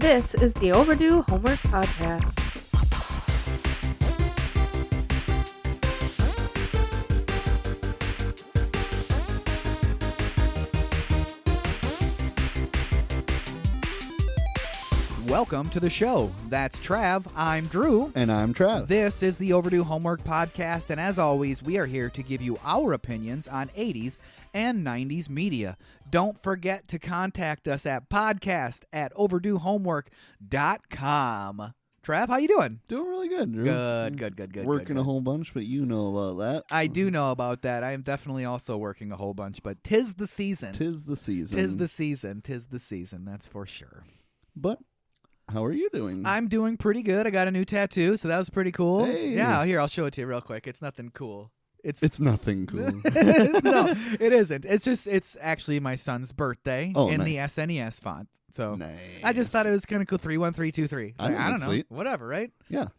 This is the Overdue Homework Podcast. Welcome to the show. That's Trav. I'm Drew. And I'm Trav. This is the Overdue Homework Podcast, and as always, we are here to give you our opinions on 80s and 90s media. Don't forget to contact us at podcast@overduehomework.com. Trav, how you doing? Doing really good, Drew. Good. Working a whole bunch, but you know about that. I do know about that. I am definitely also working a whole bunch, but 'tis the season. Tis the season. Tis the season, that's for sure. But how are you doing? I'm doing pretty good. I got a new tattoo, so that was pretty cool. Hey. Yeah, here, I'll show it to you real quick. It's nothing cool. It's nothing cool. No, it isn't. It's actually my son's birthday in the SNES font. So nice. I just thought it was kind of cool. 31323. I don't know. sweet. Whatever, right? Yeah.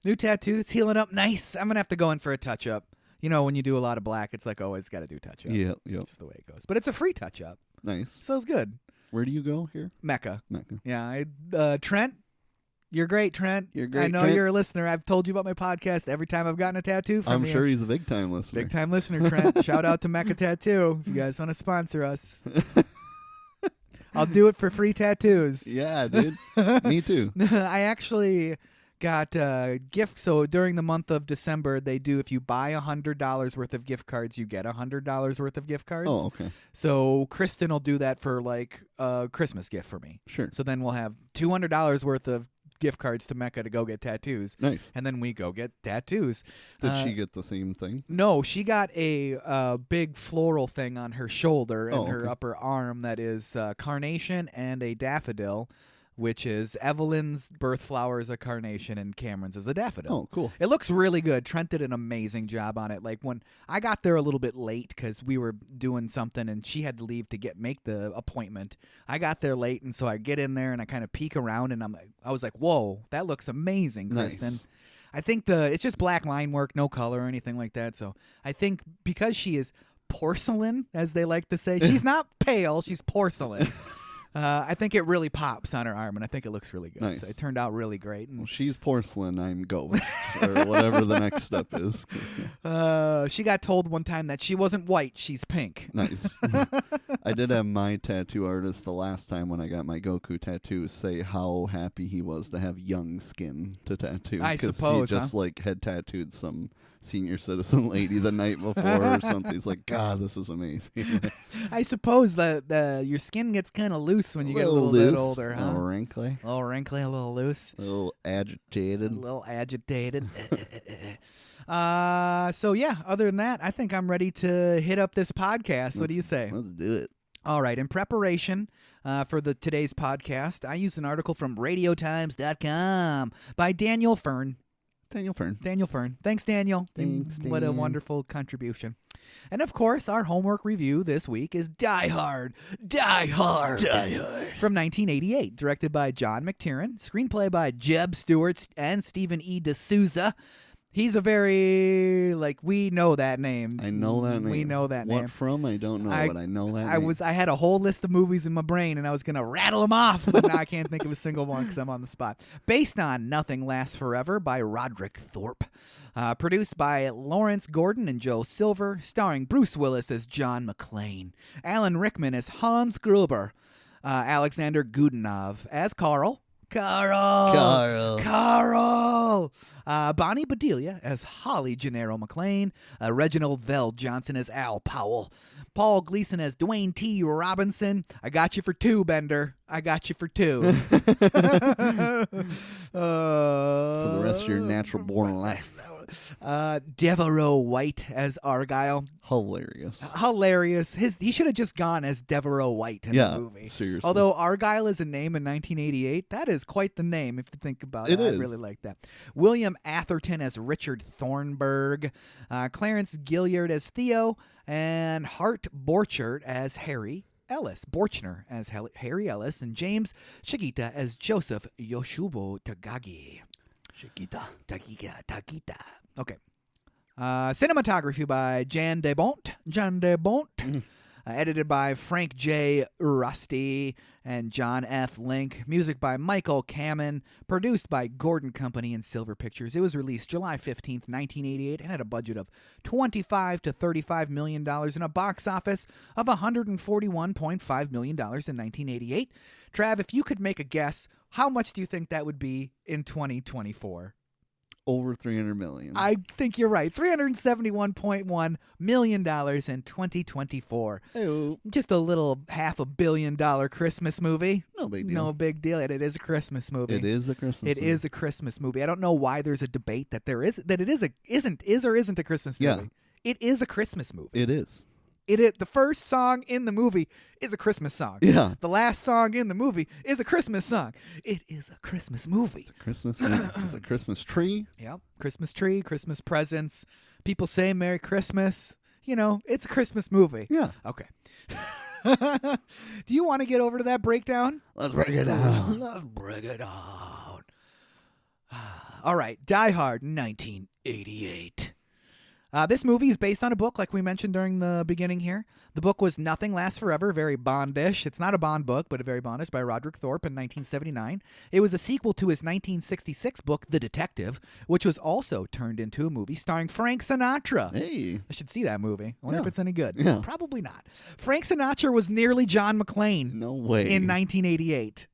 New tattoo. It's healing up nice. I'm going to have to go in for a touch-up. You know, when you do a lot of black, it's like always got to do touch-up. Yep. Just the way it goes. But it's a free touch-up. Nice. So it's good. Where do you go here? Mecca. Mecca. Yeah. Trent, you're great, Trent. You're great, I know Trent. you're a listener. I've told you about my podcast every time I've gotten a tattoo from I'm you. sure he's a big-time listener. Big-time listener, Trent. Shout out to Mecca Tattoo if you guys want to sponsor us. I'll do it for free tattoos. Yeah, dude. Me too. I actually got a gift. So during the month of December, they do, if you buy $100 worth of gift cards, you get $100 worth of gift cards. Oh, okay. So Kristen will do that for like a Christmas gift for me. Sure. So then we'll have $200 worth of gift cards to Mecca to go get tattoos. Nice. And then we go get tattoos. Did she get the same thing? No, she got a big floral thing on her shoulder and her okay. upper arm that is carnation and a daffodil, which is Evelyn's birth flower is a carnation and Cameron's is a daffodil. Oh, cool. It looks really good. Trent did an amazing job on it. Like when I got there a little bit late because we were doing something and she had to leave to make the appointment. I got there late, and so I get in there and I kind of peek around, and I was like, "Whoa, that looks amazing, Kristen." Nice. I think it's just black line work, no color or anything like that. So I think because she is porcelain, as they like to say, she's not pale, she's porcelain. I think it really pops on her arm, and I think it looks really good. Nice. So it turned out really great. And Well, she's porcelain, I'm ghost, or whatever the next step is. she got told one time that she wasn't white, she's pink. Nice. I did have my tattoo artist the last time when I got my Goku tattoo say how happy he was to have young skin to tattoo. I suppose, he just had tattooed some senior citizen lady the night before or something. He's like, God, this is amazing. I suppose that your skin gets kind of loose when you get a little bit older, huh? A little wrinkly. A little wrinkly, a little loose. A little agitated. A little agitated. So yeah, other than that, I think I'm ready to hit up this podcast. What do you say? Let's do it. All right. In preparation for today's podcast, I used an article from radiotimes.com by Daniel Fern. Daniel Fern. Thanks, Daniel. Thanks, What a Dan. wonderful contribution. And of course, our homework review this week is Die Hard. From 1988, directed by John McClane, screenplay by Jeb Stewart and Stephen E. D'Souza. He's a very, we know that name. I know that name. We know that name. What from? I don't know, but I know that name. I had a whole list of movies in my brain, and I was going to rattle them off, but now I can't think of a single one because I'm on the spot. Based on Nothing Lasts Forever by Roderick Thorpe. Produced by Lawrence Gordon and Joe Silver. Starring Bruce Willis as John McClane. Alan Rickman as Hans Gruber. Alexander Godunov as Carl. Bonnie Bedelia as Holly Gennaro McClane. Reginald Vell Johnson as Al Powell. Paul Gleason as Dwayne T. Robinson. I got you for two, Bender. I got you for two. For the rest of your natural born life. Devereaux White as Argyle. Hilarious. He should have just gone as Devereaux White in the movie. Seriously. Although Argyle is a name in 1988, that is quite the name if you think about it. It is. I really like that. William Atherton as Richard Thornburg. Clarence Gilliard as Theo. And Hart Borchert as Harry Ellis. Borchner as Harry Ellis. And James Shigita as Joseph Yoshubo Tagagi. Takita. Okay. Cinematography by Jan de Bont. Edited by Frank J. Rusty and John F. Link. Music by Michael Kamen. Produced by Gordon Company and Silver Pictures. It was released July 15th, 1988, and had a budget of $25 to $35 million and a box office of $141.5 million in 1988. Trav, if you could make a guess, how much do you think that would be in 2024? Over $300 million. I think you're right. $371.1 million in 2024. Hey-o. Just a little $500 million Christmas movie. No big deal. No big deal. And it is a Christmas movie. It is a Christmas movie. It is a Christmas movie. I don't know why there's a debate that it is or isn't a Christmas movie. Yeah. It is a Christmas movie. It is. The first song in the movie is a Christmas song. Yeah. The last song in the movie is a Christmas song. It is a Christmas movie. It's a Christmas movie. It's a Christmas tree. Yep. Christmas tree, Christmas presents. People say Merry Christmas. You know, it's a Christmas movie. Yeah. Okay. Do you want to get over to that breakdown? Let's break it down. Let's break it down. All right. Die Hard, 1988. This movie is based on a book, like we mentioned during the beginning here. The book was Nothing Lasts Forever, very Bondish. It's not a Bond book, but a very Bondish, by Roderick Thorpe in 1979. It was a sequel to his 1966 book, The Detective, which was also turned into a movie starring Frank Sinatra. Hey. I should see that movie. I wonder if it's any good. Yeah. Probably not. Frank Sinatra was nearly John McClane No way. in 1988.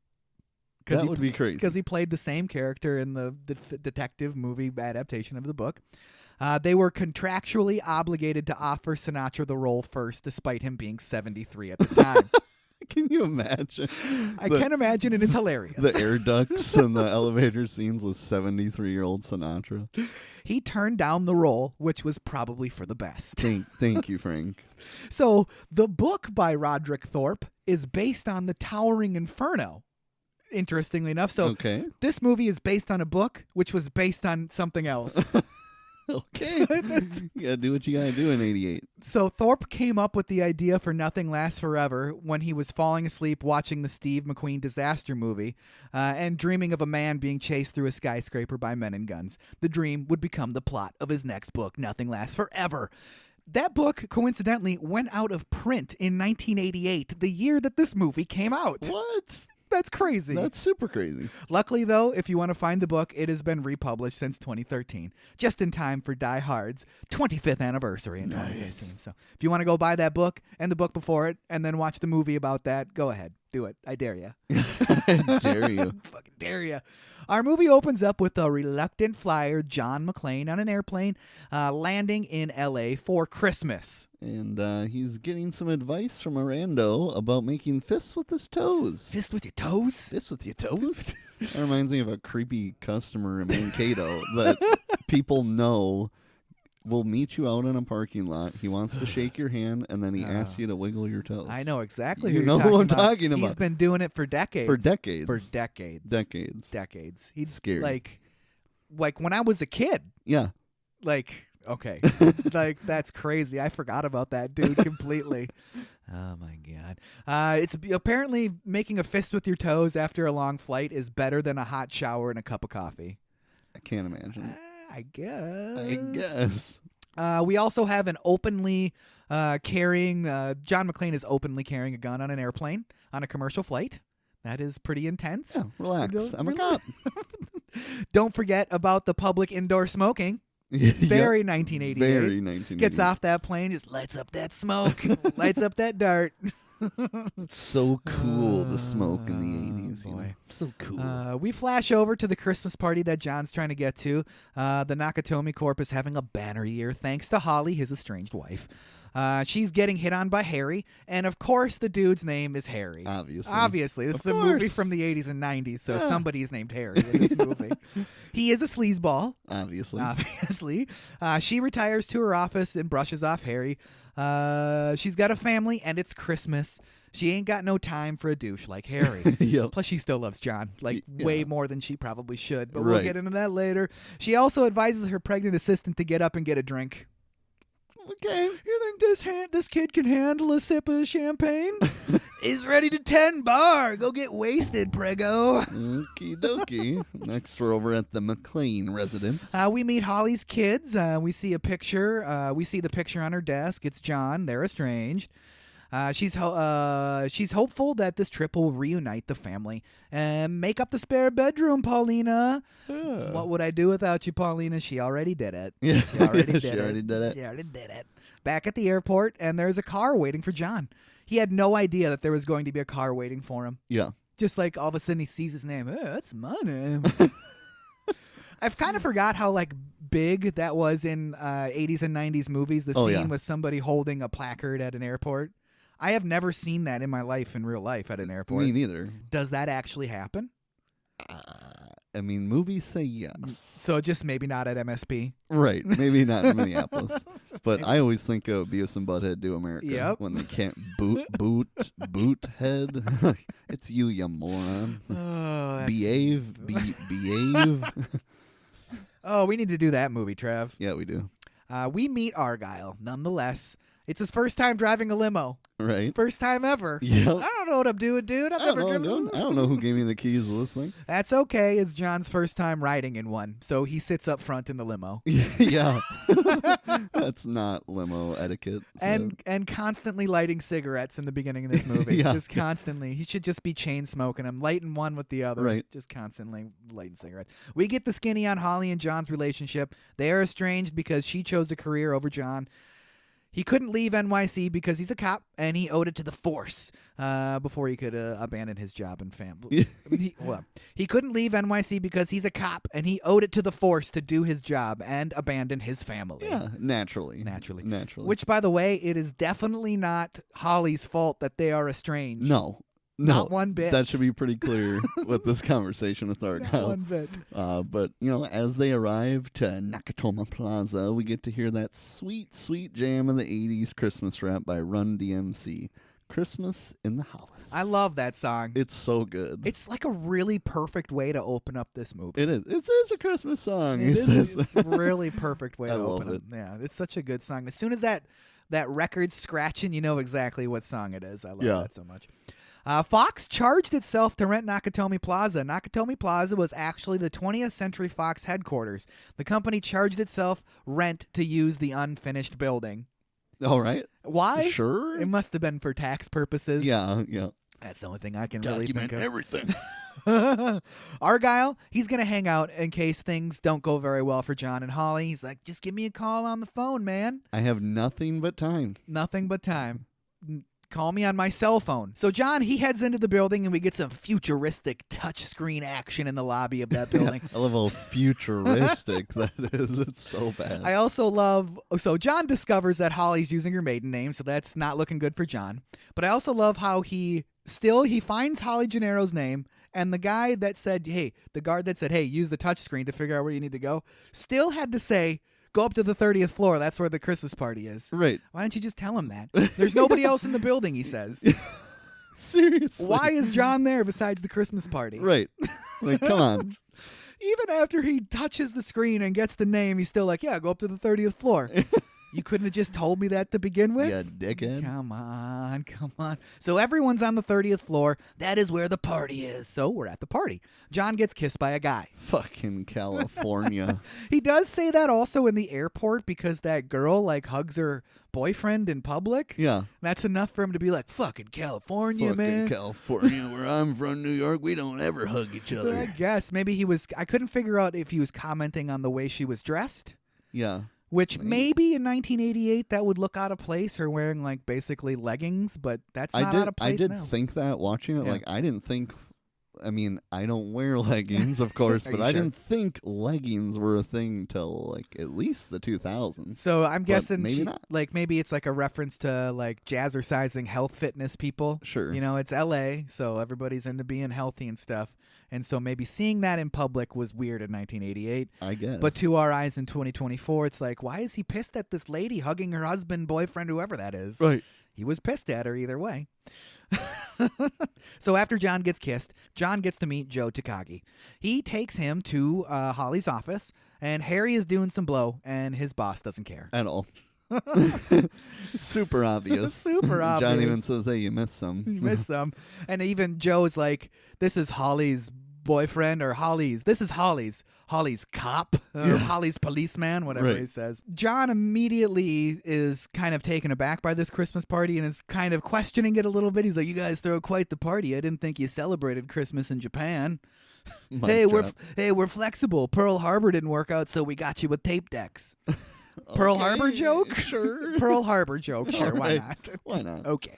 That would be crazy. Because he played the same character in the detective movie adaptation of the book. They were contractually obligated to offer Sinatra the role first, despite him being 73 at the time. Can you imagine? I can imagine, and it's hilarious. The air ducts and the elevator scenes with 73-year-old Sinatra. He turned down the role, which was probably for the best. Thank you, Frank. So the book by Roderick Thorpe is based on the Towering Inferno, interestingly enough. So Okay. this movie is based on a book, which was based on something else. Okay. You gotta do what you gotta do in 88. So Thorpe came up with the idea for Nothing Lasts Forever when he was falling asleep watching the Steve McQueen disaster movie and dreaming of a man being chased through a skyscraper by men and guns. The dream would become the plot of his next book, Nothing Lasts Forever. That book, coincidentally, went out of print in 1988, the year that this movie came out. What? That's crazy. That's super crazy. Luckily, though, if you want to find the book, it has been republished since 2013, just in time for Die Hard's 25th anniversary in 2018. So if you want to go buy that book and the book before it and then watch the movie about that, go ahead. Do it. I dare you. I dare you. Fucking dare you. Our movie opens up with a reluctant flyer, John McClane, on an airplane landing in L.A. for Christmas. And he's getting some advice from a rando about making fists with his toes. Fist with your toes? Fists with your toes? That reminds me of a creepy customer in Mankato that people know will meet you out in a parking lot. He wants to shake your hand, and then he asks you to wiggle your toes. I know exactly You who know you're who talking I'm about. talking about. He's been doing it for decades. For decades. For decades. Decades. He's Scary. Like when I was a kid. Yeah. Like, okay. Like, that's crazy. I forgot about that dude completely. Oh, my God. It's apparently making a fist with your toes after a long flight is better than a hot shower and a cup of coffee. I can't imagine. I guess. I guess. We also have an openly carrying, John McClane is openly carrying a gun on an airplane on a commercial flight. That is pretty intense. Yeah, relax. I'm a cop. Don't forget about the public indoor smoking. It's very 1988. Very 1988. Gets off that plane, just lights up that smoke, lights up that dart. So cool, the smoke in the 80s. Boy. You know? So cool. We flash over to the Christmas party that John's trying to get to. The Nakatomi Corp is having a banner year thanks to Holly, his estranged wife. She's getting hit on by Harry, and of course the dude's name is Harry. Obviously. This Of is a movie course. from the 80s and 90s, so Yeah. somebody's named Harry in this movie. He is a sleazeball. Obviously. She retires to her office and brushes off Harry. She's got a family, and it's Christmas. She ain't got no time for a douche like Harry. Yep. Plus, she still loves John, like Yeah. way more than she probably should. But we'll Right. get into that later. She also advises her pregnant assistant to get up and get a drink. Okay. You think this kid can handle a sip of champagne? He's ready to 10 bar. Go get wasted, prego. Okie dokie. Next, we're over at the McClane residence. We meet Holly's kids. We see a picture. We see the picture on her desk. It's John. They're estranged. She's hopeful that this trip will reunite the family and make up the spare bedroom, Paulina. What would I do without you, Paulina? She already did it. Yeah. She already did She it. already did it. She already did it. Back at the airport, and there's a car waiting for John. He had no idea that there was going to be a car waiting for him. Yeah. Just like all of a sudden he sees his name. Hey, that's my name. I've kind of forgot how like big that was in 80s and 90s movies, the scene with somebody holding a placard at an airport. I have never seen that in my life in real life at an airport. Me neither. Does that actually happen? I mean, movies say yes. So just maybe not at MSP. Right. Maybe not in Minneapolis. But I always think of Beavis and Butthead Do America. Yep. When they can't boot head. It's you moron. Oh, Behave. Behave. Oh, we need to do that movie, Trev. Yeah, we do. We meet Argyle, nonetheless. It's his first time driving a limo. Right. First time ever. Yep. I don't know what I'm doing, dude. I've never driven. I don't know who gave me the keys to this thing. That's okay. It's John's first time riding in one, so he sits up front in the limo. Yeah. That's not limo etiquette. So. And constantly lighting cigarettes in the beginning of this movie. Yeah. Just constantly. He should just be chain smoking them, lighting one with the other. Right. Just constantly lighting cigarettes. We get the skinny on Holly and John's relationship. They are estranged because she chose a career over John. He couldn't leave NYC because he's a cop, and he owed it to the force before he could abandon his job and family. He couldn't leave NYC because he's a cop, and he owed it to the force to do his job and abandon his family. Yeah, naturally. Which, by the way, it is definitely not Holly's fault that they are estranged. No. Not one bit. That should be pretty clear with this conversation with Argyle. Not one bit. But, as they arrive to Nakatomi Plaza, we get to hear that sweet, sweet jam of the 80s Christmas rap by Run DMC. Christmas in the House. I love that song. It's so good. It's like a really perfect way to open up this movie. It is. It's a Christmas song. It's a really perfect way to open love it. Yeah, it's such a good song. As soon as that record's scratching, you know exactly what song it is. I love that so much. Fox charged itself to rent Nakatomi Plaza. Nakatomi Plaza was actually the 20th Century Fox headquarters. The company charged itself rent to use the unfinished building. All right. Why? Sure. It must have been for tax purposes. Yeah. That's the only thing I can really think of. Everything. Argyle, he's going to hang out in case things don't go very well for John and Holly. He's like, just give me a call on the phone, man. I have nothing but time. Nothing but time. Call me on my cell phone. So John, he heads into the building, and we get some futuristic touchscreen action in the lobby of that building. I love how futuristic that is. It's so bad. I also love... So John discovers that Holly's using her maiden name, so that's not looking good for John. But I also love how he finds Holly Gennaro's name, and the guy that said, the guard that said, hey, use the touchscreen to figure out where you need to go, still had to say... Go up to the 30th floor. That's where the Christmas party is. Right. Why don't you just tell him that? There's nobody else in the building, he says. Seriously. Why is John there besides the Christmas party? Right. Like, come on. Even after he touches the screen and gets the name, he's still like, yeah, go up to the 30th floor. You couldn't have just told me that to begin with? Yeah, dickhead. Come on. So everyone's on the 30th floor. That is where the party is. So we're at the party. John gets kissed by a guy. Fucking California. He does say that also in the airport because that girl hugs her boyfriend in public. Yeah. That's enough for him to be like, fucking California, man. Fucking California, where I'm from, New York, we don't ever hug each other. I guess. Maybe I couldn't figure out if he was commenting on the way she was dressed. Yeah. Which maybe in 1988 that would look out of place, her wearing basically leggings, but that's not out of place now. I did think that watching it. Yeah. I didn't think, I don't wear leggings, of course, but I didn't think leggings were a thing till at least the 2000s. So I'm guessing maybe not. Maybe it's a reference to jazzercising health fitness people. Sure. It's LA, so everybody's into being healthy and stuff. And so maybe seeing that in public was weird in 1988. I guess. But to our eyes in 2024, it's like, why is he pissed at this lady hugging her husband, boyfriend, whoever that is? Right. He was pissed at her either way. So after John gets kissed, John gets to meet Joe Takagi. He takes him to Holly's office, and Harry is doing some blow, and his boss doesn't care. At all. Super obvious. Super obvious. John even says, hey, you missed some. You missed some. And even Joe's like, this is Holly's boyfriend or Holly's. This is Holly's cop, Holly's policeman, whatever Right. he says. John immediately is kind of taken aback by this Christmas party and is kind of questioning it a little bit. He's like, you guys throw quite the party. I didn't think you celebrated Christmas in Japan. Mic drop. We're flexible. Pearl Harbor didn't work out, so we got you with tape decks. Pearl Okay, Harbor joke? Sure. Pearl Harbor joke. Sure, why Alright. not? Why not? Okay.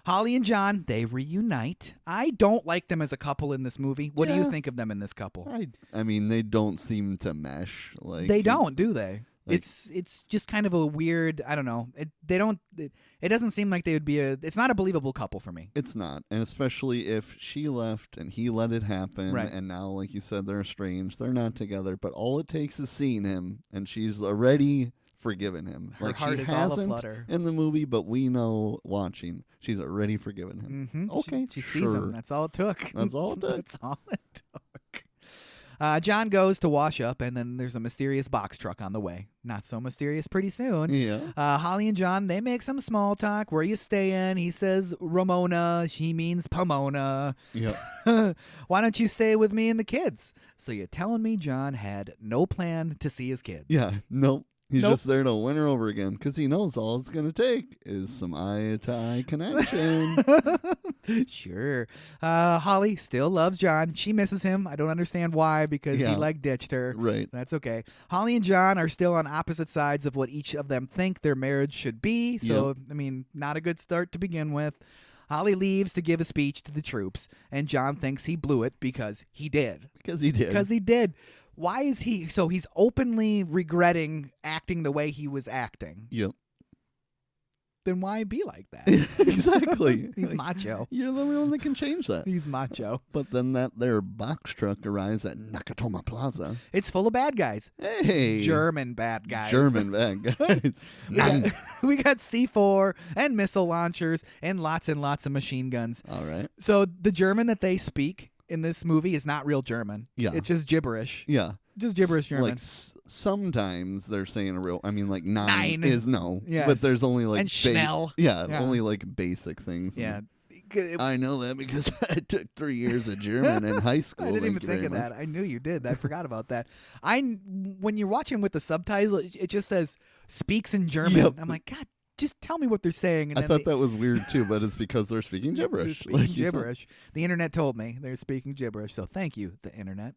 Holly and John, they reunite. I don't like them as a couple in this movie. What do you Yeah. think of them in this couple? I mean, they don't seem to mesh. Like They don't, do they? Like- It's just kind of a weird, I don't know. It doesn't seem like they would be it's not a believable couple for me. It's not, and especially if she left and he let it happen, Right. and now, like you said, they're estranged. They're not together, but all it takes is seeing him, and she's already forgiven him. Her like heart she is all hasn't aflutter. in the movie, but we know watching she's already forgiven him. Mm-hmm. Okay, She sees sure. him. That's all it took. That's all it took. That's all it took. John goes to wash up, and then there's a mysterious box truck on the way. Not so mysterious pretty soon. Yeah. Holly and John, they make some small talk. Where you staying? He says Ramona. He means Pomona. Yep. Why don't you stay with me and the kids? So you're telling me John had no plan to see his kids? Yeah. Nope. He's Nope. just there to win her over again because he knows all it's going to take is some eye-to-eye connection. Sure. Holly still loves John. She misses him. I don't understand why, because Yeah. he ditched her. Right. That's okay. Holly and John are still on opposite sides of what each of them think their marriage should be. So, I mean, not a good start to begin with. Holly leaves to give a speech to the troops, and John thinks he blew it because he did. Because he did. Because he did. Why is he... So he's openly regretting acting the way he was acting. Yep. Then why be like that? Exactly. He's Like, macho. You're the only one that can change that. He's macho. But then their box truck arrives at Nakatomi Plaza. It's full of bad guys. Hey. German bad guys. German bad guys. We got C4 and missile launchers and lots of machine guns. All right. So the German that they speak in this movie is not real German. Yeah. It's just gibberish. Yeah. Just gibberish German. Like sometimes they're saying a real. I mean, like nine Nine. is no. Yes. But there's only like And Schnell. Yeah, Yeah. only like basic things. Yeah. I know that because I took 3 years of German in high school. I didn't even Thank you think of very that. I knew you did. I forgot about that. When you're watching with the subtitle, it just says speaks in German. Yep. I'm like, God, just tell me what they're saying. And I then thought that was weird too, but it's because they're speaking they're gibberish. speaking Like you said. gibberish. The internet told me they're speaking gibberish. So thank you, the internet.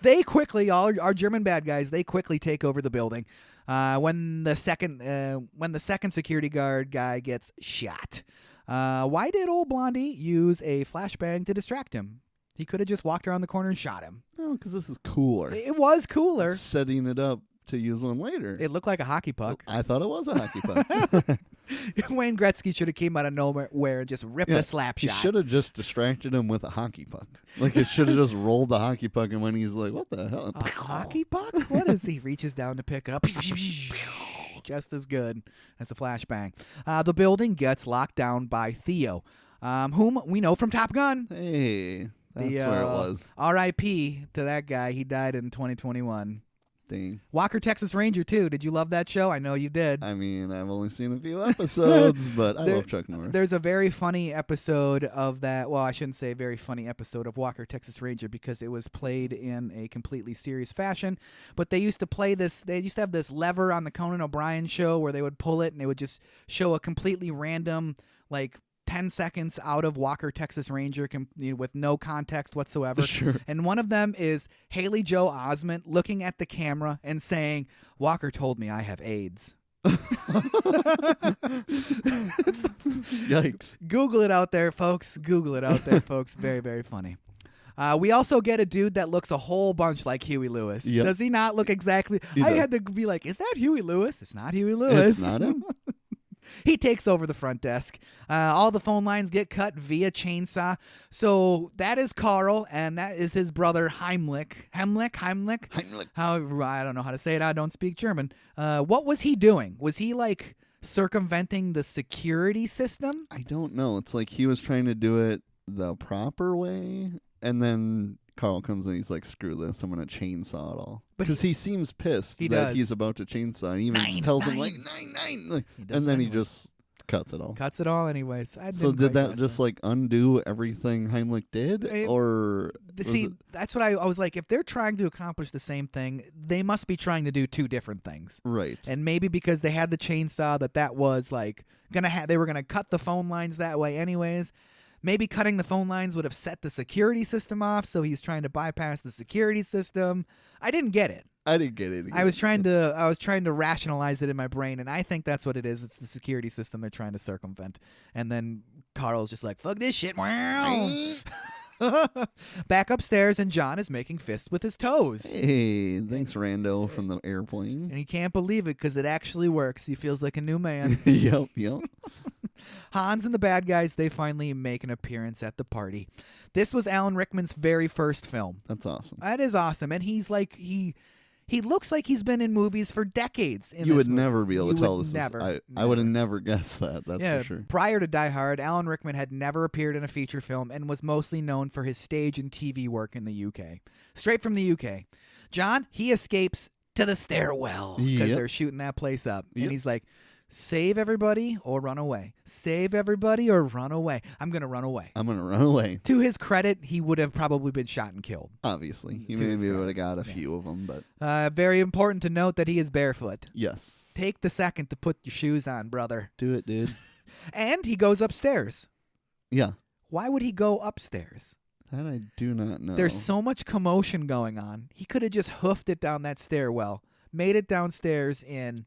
They quickly, all our German bad guys, they quickly take over the building. When the second security guard guy gets shot. Why did old Blondie use a flashbang to distract him? He could have just walked around the corner and shot him. Oh, because this is cooler. It was cooler. Setting it up to use one later. It looked like a hockey puck. I thought it was a hockey puck. Wayne Gretzky should have came out of nowhere and just ripped a slap He shot. should have just distracted him with a hockey puck. Like it should have just rolled the hockey puck, and when he's like, "What the hell?" A hockey puck? What is he? Reaches down to pick it up. Just as good as a flashbang. The building gets locked down by Theo, whom we know from Top Gun. Hey, that's where it was. R.I.P. to that guy. He died in 2021. Dang. Walker, Texas Ranger, too. Did you love that show? I know you did. I mean, I've only seen a few episodes, but I There- love Chuck Norris. There's a very funny episode of that. Well, I shouldn't say very funny episode of Walker, Texas Ranger because it was played in a completely serious fashion. But they used to play this. They used to have this lever on the Conan O'Brien show where they would pull it and they would just show a completely random, like 10 seconds out of Walker, Texas Ranger with no context whatsoever. Sure. And one of them is Haley Joe Osment looking at the camera and saying, "Walker told me I have AIDS." Yikes. Google it out there, folks. Google it out there, folks. Very, very funny. We also get a dude that looks a whole bunch like Huey Lewis. Yep. Does he not look exactly? He I does. had to be like, is that Huey Lewis? It's not Huey Lewis. It's not him. He takes over the front desk. All the phone lines get cut via chainsaw. So that is Carl, and that is his brother Heimlich. Heimlich? However, I don't know how to say it. I don't speak German. What was he doing? Was he like circumventing the security system? I don't know. It's like he was trying to do it the proper way, and then Carl comes in and he's like, "Screw this, I'm going to chainsaw it all." But Because he seems pissed He that does. he's about to chainsaw. And he even Nine, tells him, nine. like, nine. Like, He does and then it he anyway. just Cuts it all. Cuts it all anyways. So did that just like undo everything Heimlich did? Or see, that's what I was like, if they're trying to accomplish the same thing, they must be trying to do two different things. Right. And maybe because they had the chainsaw that was like they were gonna cut the phone lines that way anyways. Maybe cutting the phone lines would have set the security system off, so he's trying to bypass the security system. I didn't get it. I didn't get it either. I was trying to rationalize it in my brain, and I think that's what it is. It's the security system they're trying to circumvent. And then Carl's just like, fuck this shit. Wow. Back upstairs, and John is making fists with his toes. Hey, thanks, Rando from the airplane. And he can't believe it because it actually works. He feels like a new man. Yep. Hans and the bad guys, they finally make an appearance at the party. This was Alan Rickman's very first film. That's awesome. That is awesome. And he's like, he looks like he's been in movies for decades. You would never be able to tell this. Never. I would have never guessed that. That's yeah, for sure. Prior to Die Hard, Alan Rickman had never appeared in a feature film and was mostly known for his stage and TV work in the UK. Straight from the UK. John, he escapes to the stairwell because they're shooting that place up. And he's like, save everybody or run away. Save everybody or run away. I'm going to run away. To his credit, he would have probably been shot and killed. Obviously. He maybe would have got a few of them. But very important to note that he is barefoot. Yes. Take the second to put your shoes on, brother. Do it, dude. And he goes upstairs. Yeah. Why would he go upstairs? That I do not know. There's so much commotion going on. He could have just hoofed it down that stairwell, made it downstairs in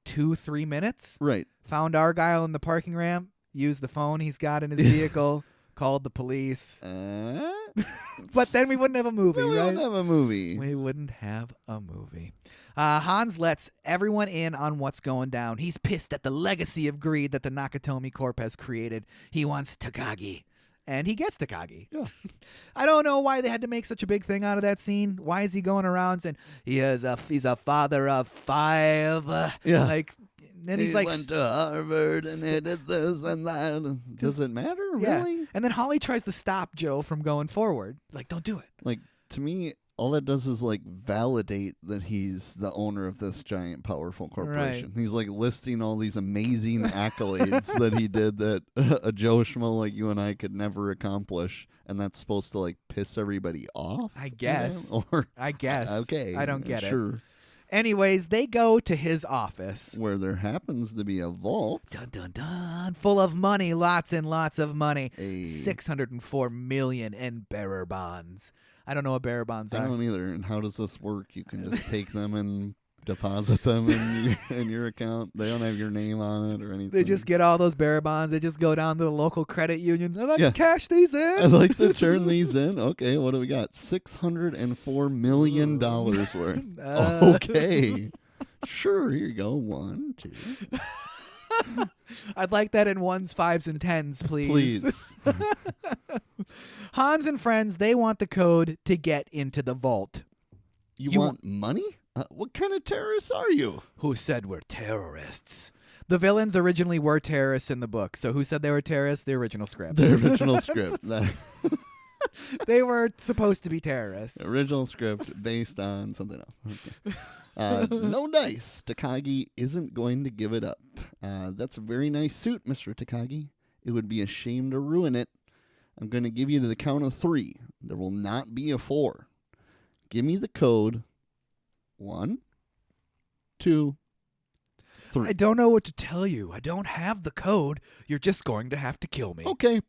2-3 minutes. Right. Found Argyle in the parking ramp, used the phone he's got in his vehicle, called the police. But then we wouldn't have a movie, right? We wouldn't have a movie. We wouldn't have a movie. Hans lets everyone in on what's going down. He's pissed at the legacy of greed that the Nakatomi Corp has created. He wants Takagi. And he gets Takagi. Yeah. I don't know why they had to make such a big thing out of that scene. Why is he going around saying he's a father of 5? Like, then he's like, went to Harvard and he did this and that. Does it matter, really? Yeah. And then Holly tries to stop Joe from going forward. Like, don't do it. Like, to me, all that does is like validate that he's the owner of this giant, powerful corporation. Right. He's like listing all these amazing accolades that he did that a Joe Schmo like you and I could never accomplish, and that's supposed to like piss everybody off. I guess. I guess. Okay. I don't get it. Sure. Anyways, they go to his office. Where there happens to be a vault. Dun, dun, dun. Full of money. Lots and lots of money. Hey. $604 million in bearer bonds. I don't know what bearer bonds are. I don't either. And how does this work? You can just take them and deposit them in your account. They don't have your name on it or anything. They just get all those bearer bonds. They just go down to the local credit union. And I can cash these in. I'd like to turn these in. Okay, what do we got? $604 million worth. Okay. Sure, here you go. 1, 2. I'd like that in 1s, 5s, and 10s, please. Hans and friends, they want the code to get into the vault. You want money? What kind of terrorists are you? Who said we're terrorists? The villains originally were terrorists in the book. So who said they were terrorists? The original script. The original script. They were supposed to be terrorists. The original script based on something else. Okay. No dice. Takagi isn't going to give it up. That's a very nice suit, Mr. Takagi. It would be a shame to ruin it. I'm going to give you to the count of 3. There will not be a 4. Give me the code. 1, 2, 3. I don't know what to tell you. I don't have the code. You're just going to have to kill me. Okay.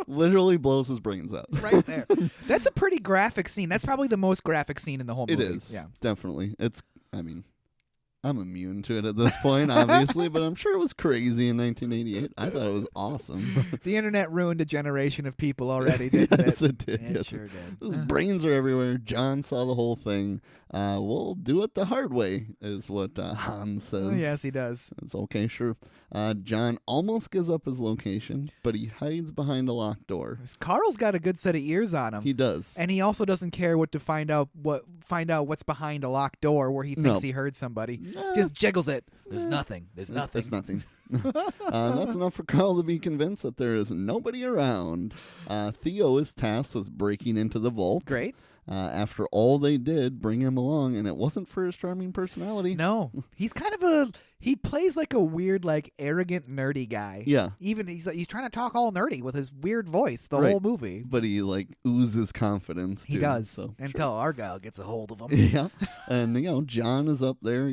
Literally blows his brains out. Right there. That's a pretty graphic scene. That's probably the most graphic scene in the whole movie. It is. Yeah. Definitely. I'm immune to it at this point, obviously, but I'm sure it was crazy in 1988. I thought it was awesome. The internet ruined a generation of people already, didn't it? Yes, it did. It sure did. His brains are everywhere. John saw the whole thing. We'll do it the hard way, is what Hans says. Oh, yes, he does. It's okay, sure. John almost gives up his location, but he hides behind a locked door. Carl's got a good set of ears on him. He does. And he also doesn't care what to find out what's behind a locked door where he thinks he heard somebody. Just jiggles it. There's nothing. There's nothing. There's nothing. That's enough for Carl to be convinced that there is nobody around. Theo is tasked with breaking into the vault. Great. After all they did, bring him along, and it wasn't for his charming personality. No. He's kind of He plays like a weird, like arrogant, nerdy guy. Yeah. Even he's trying to talk all nerdy with his weird voice the Right. whole movie. But he like oozes confidence. He too, does so, until Argyle gets a hold of him. Yeah, and John is up there.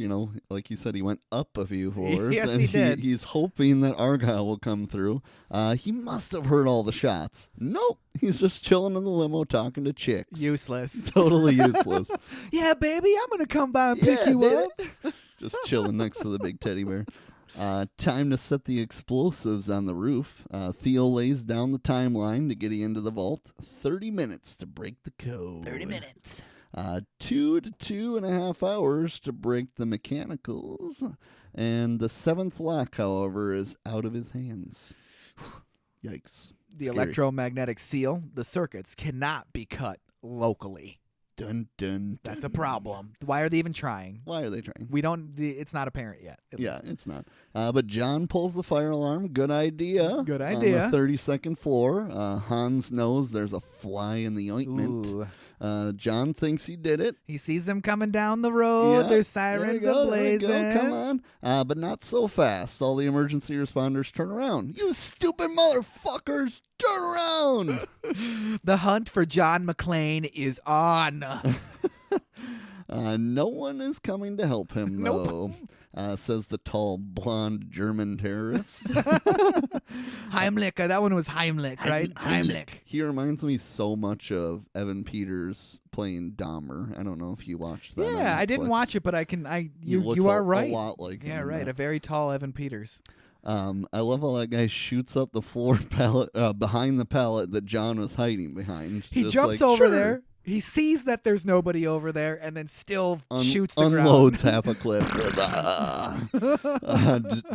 Like you said, he went up a few floors. Yes, and he did. He's hoping that Argyle will come through. He must have heard all the shots. Nope, he's just chilling in the limo talking to chicks. Useless. Totally useless. Yeah, baby, I'm gonna come by and pick Yeah, you baby. up. Just chilling next to the big teddy bear. Time to set the explosives on the roof. Theo lays down the timeline to getting into the vault. 30 minutes to break the code. 30 minutes. 2 to 2.5 hours to break the mechanicals. And the 7th lock, however, is out of his hands. Yikes. The Scary. electromagnetic seal, the circuits cannot be cut locally. Dun, dun, That's a dun. problem. Why are they even trying? Why are they trying? We don't. It's not apparent yet. At Yeah, least. it's not. But John pulls the fire alarm. Good idea. Good On idea. the 32nd floor. Hans knows there's a fly in the ointment. Ooh. John thinks he did it. He sees them coming down the road. Yeah, There's there we sirens go, there we go. ablazing. Come on. But not so fast. All the emergency responders turn around. You stupid motherfuckers! Turn around! The hunt for John McClane is on. No one is coming to help him, Nope. though. Says the tall, blonde German terrorist. Heimlich. That one was Heimlich, right? Heimlich. He reminds me so much of Evan Peters playing Dahmer. I don't know if you watched that. Yeah, on I didn't Netflix. watch it, but I can. He looks You are a right. lot like him Yeah, in right. that. A very tall Evan Peters. I love how that guy shoots up the floor pallet behind the pallet that John was hiding behind. He Just jumps like, over "Sure." there. He sees that there's nobody over there, and then still shoots the unloads ground. half a clip.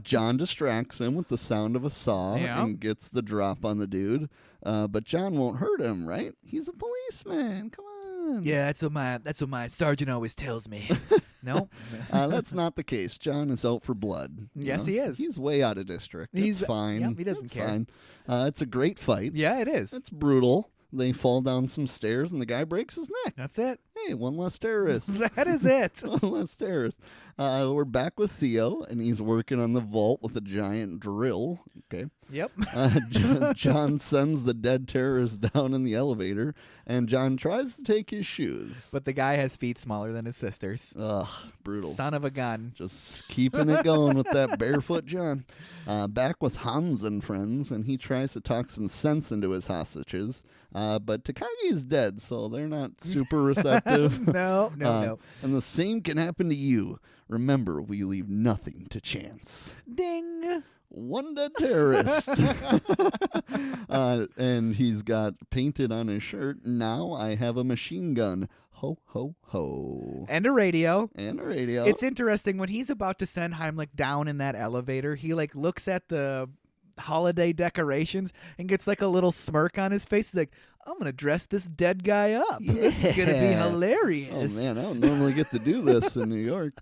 John distracts him with the sound of a saw Yeah. and gets the drop on the dude. But John won't hurt him, right? He's a policeman. Come on. Yeah, that's what my sergeant always tells me. No, That's not the case. John is out for blood. you Yes, know? he is. He's way out of district. He's- It's fine. yeah, he doesn't It's care. Fine. It's a great fight. yeah, it is. It's brutal. They fall down some stairs and the guy breaks his neck. That's it. Hey, one less terrorist. That is it. One less terrorist. We're back with Theo, and he's working on the vault with a giant drill. Okay. Yep. John sends the dead terrorist down in the elevator, and John tries to take his shoes. But the guy has feet smaller than his sister's. Ugh, brutal. Son of a gun. Just keeping it going with that barefoot John. Back with Hans and friends, and he tries to talk some sense into his hostages. But Takagi is dead, so they're not super receptive. No. And the same can happen to you. Remember, we leave nothing to chance. Ding. One dead terrorist. And he's got painted on his shirt, now I have a machine gun. Ho, ho, ho. And a radio. And a radio. It's interesting when he's about to send Heimlich down in that elevator. He like looks at the holiday decorations and gets like a little smirk on his face. He's like, I'm gonna dress this dead guy up. This is gonna be Yeah. hilarious. Oh, man, I don't normally get to do this in New York.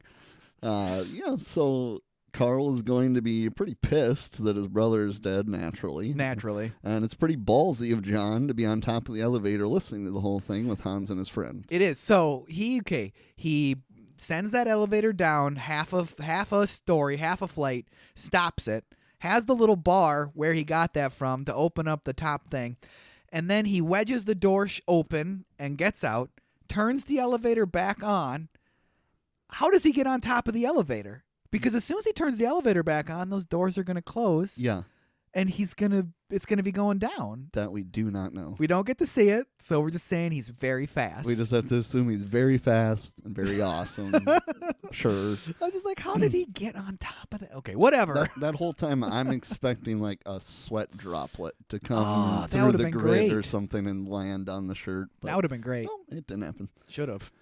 So Carl is going to be pretty pissed that his brother is dead, naturally. Naturally. And it's pretty ballsy of John to be on top of the elevator listening to the whole thing with Hans and his friend. It is. So he sends that elevator down half a story, half a flight, stops it, has the little bar where he got that from to open up the top thing, and then he wedges the door open and gets out, turns the elevator back on. How does he get on top of the elevator? Because as soon as he turns the elevator back on, those doors are going to close. Yeah, And it's going to be going down. that we do not know. We don't get to see it, so we're just saying he's very fast. We just have to assume he's very fast and very awesome. Sure. I was just like, how did he get on top of that? Okay, whatever. That whole time, I'm expecting like a sweat droplet to come Oh, that through would've the been grid or great. something and land on the shirt. But That would have been great. no, it didn't happen. Should have.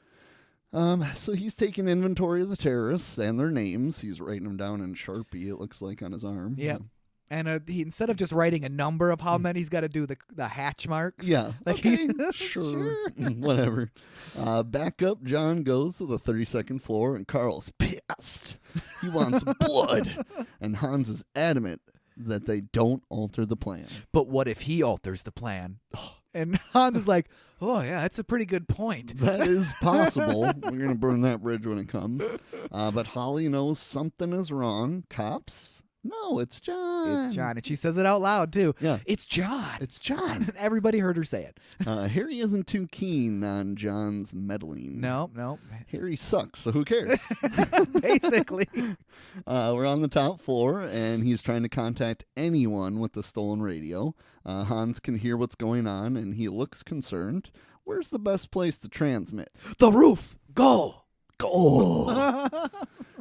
So he's taking inventory of the terrorists and their names. He's writing them down in Sharpie, it looks like, on his arm. Yep. And he, instead of just writing a number of how many, he's got to do the hatch marks. Yeah. Like Okay, sure. Whatever. Back up, John goes to the 32nd floor, and Carl's pissed. He wants blood. And Hans is adamant that they don't alter the plan. But what if he alters the plan? And Hans is like, oh, yeah, that's a pretty good point. That is possible. We're going to burn that bridge when it comes. But Holly knows something is wrong. Cops? No, it's John. It's John. And she says it out loud, too. Yeah. It's John. It's John. And everybody heard her say it. Harry isn't too keen on John's meddling. No. Harry sucks, so who cares? Basically. We're on the top floor, and he's trying to contact anyone with the stolen radio. Hans can hear what's going on, and he looks concerned. Where's the best place to transmit? The roof. Go.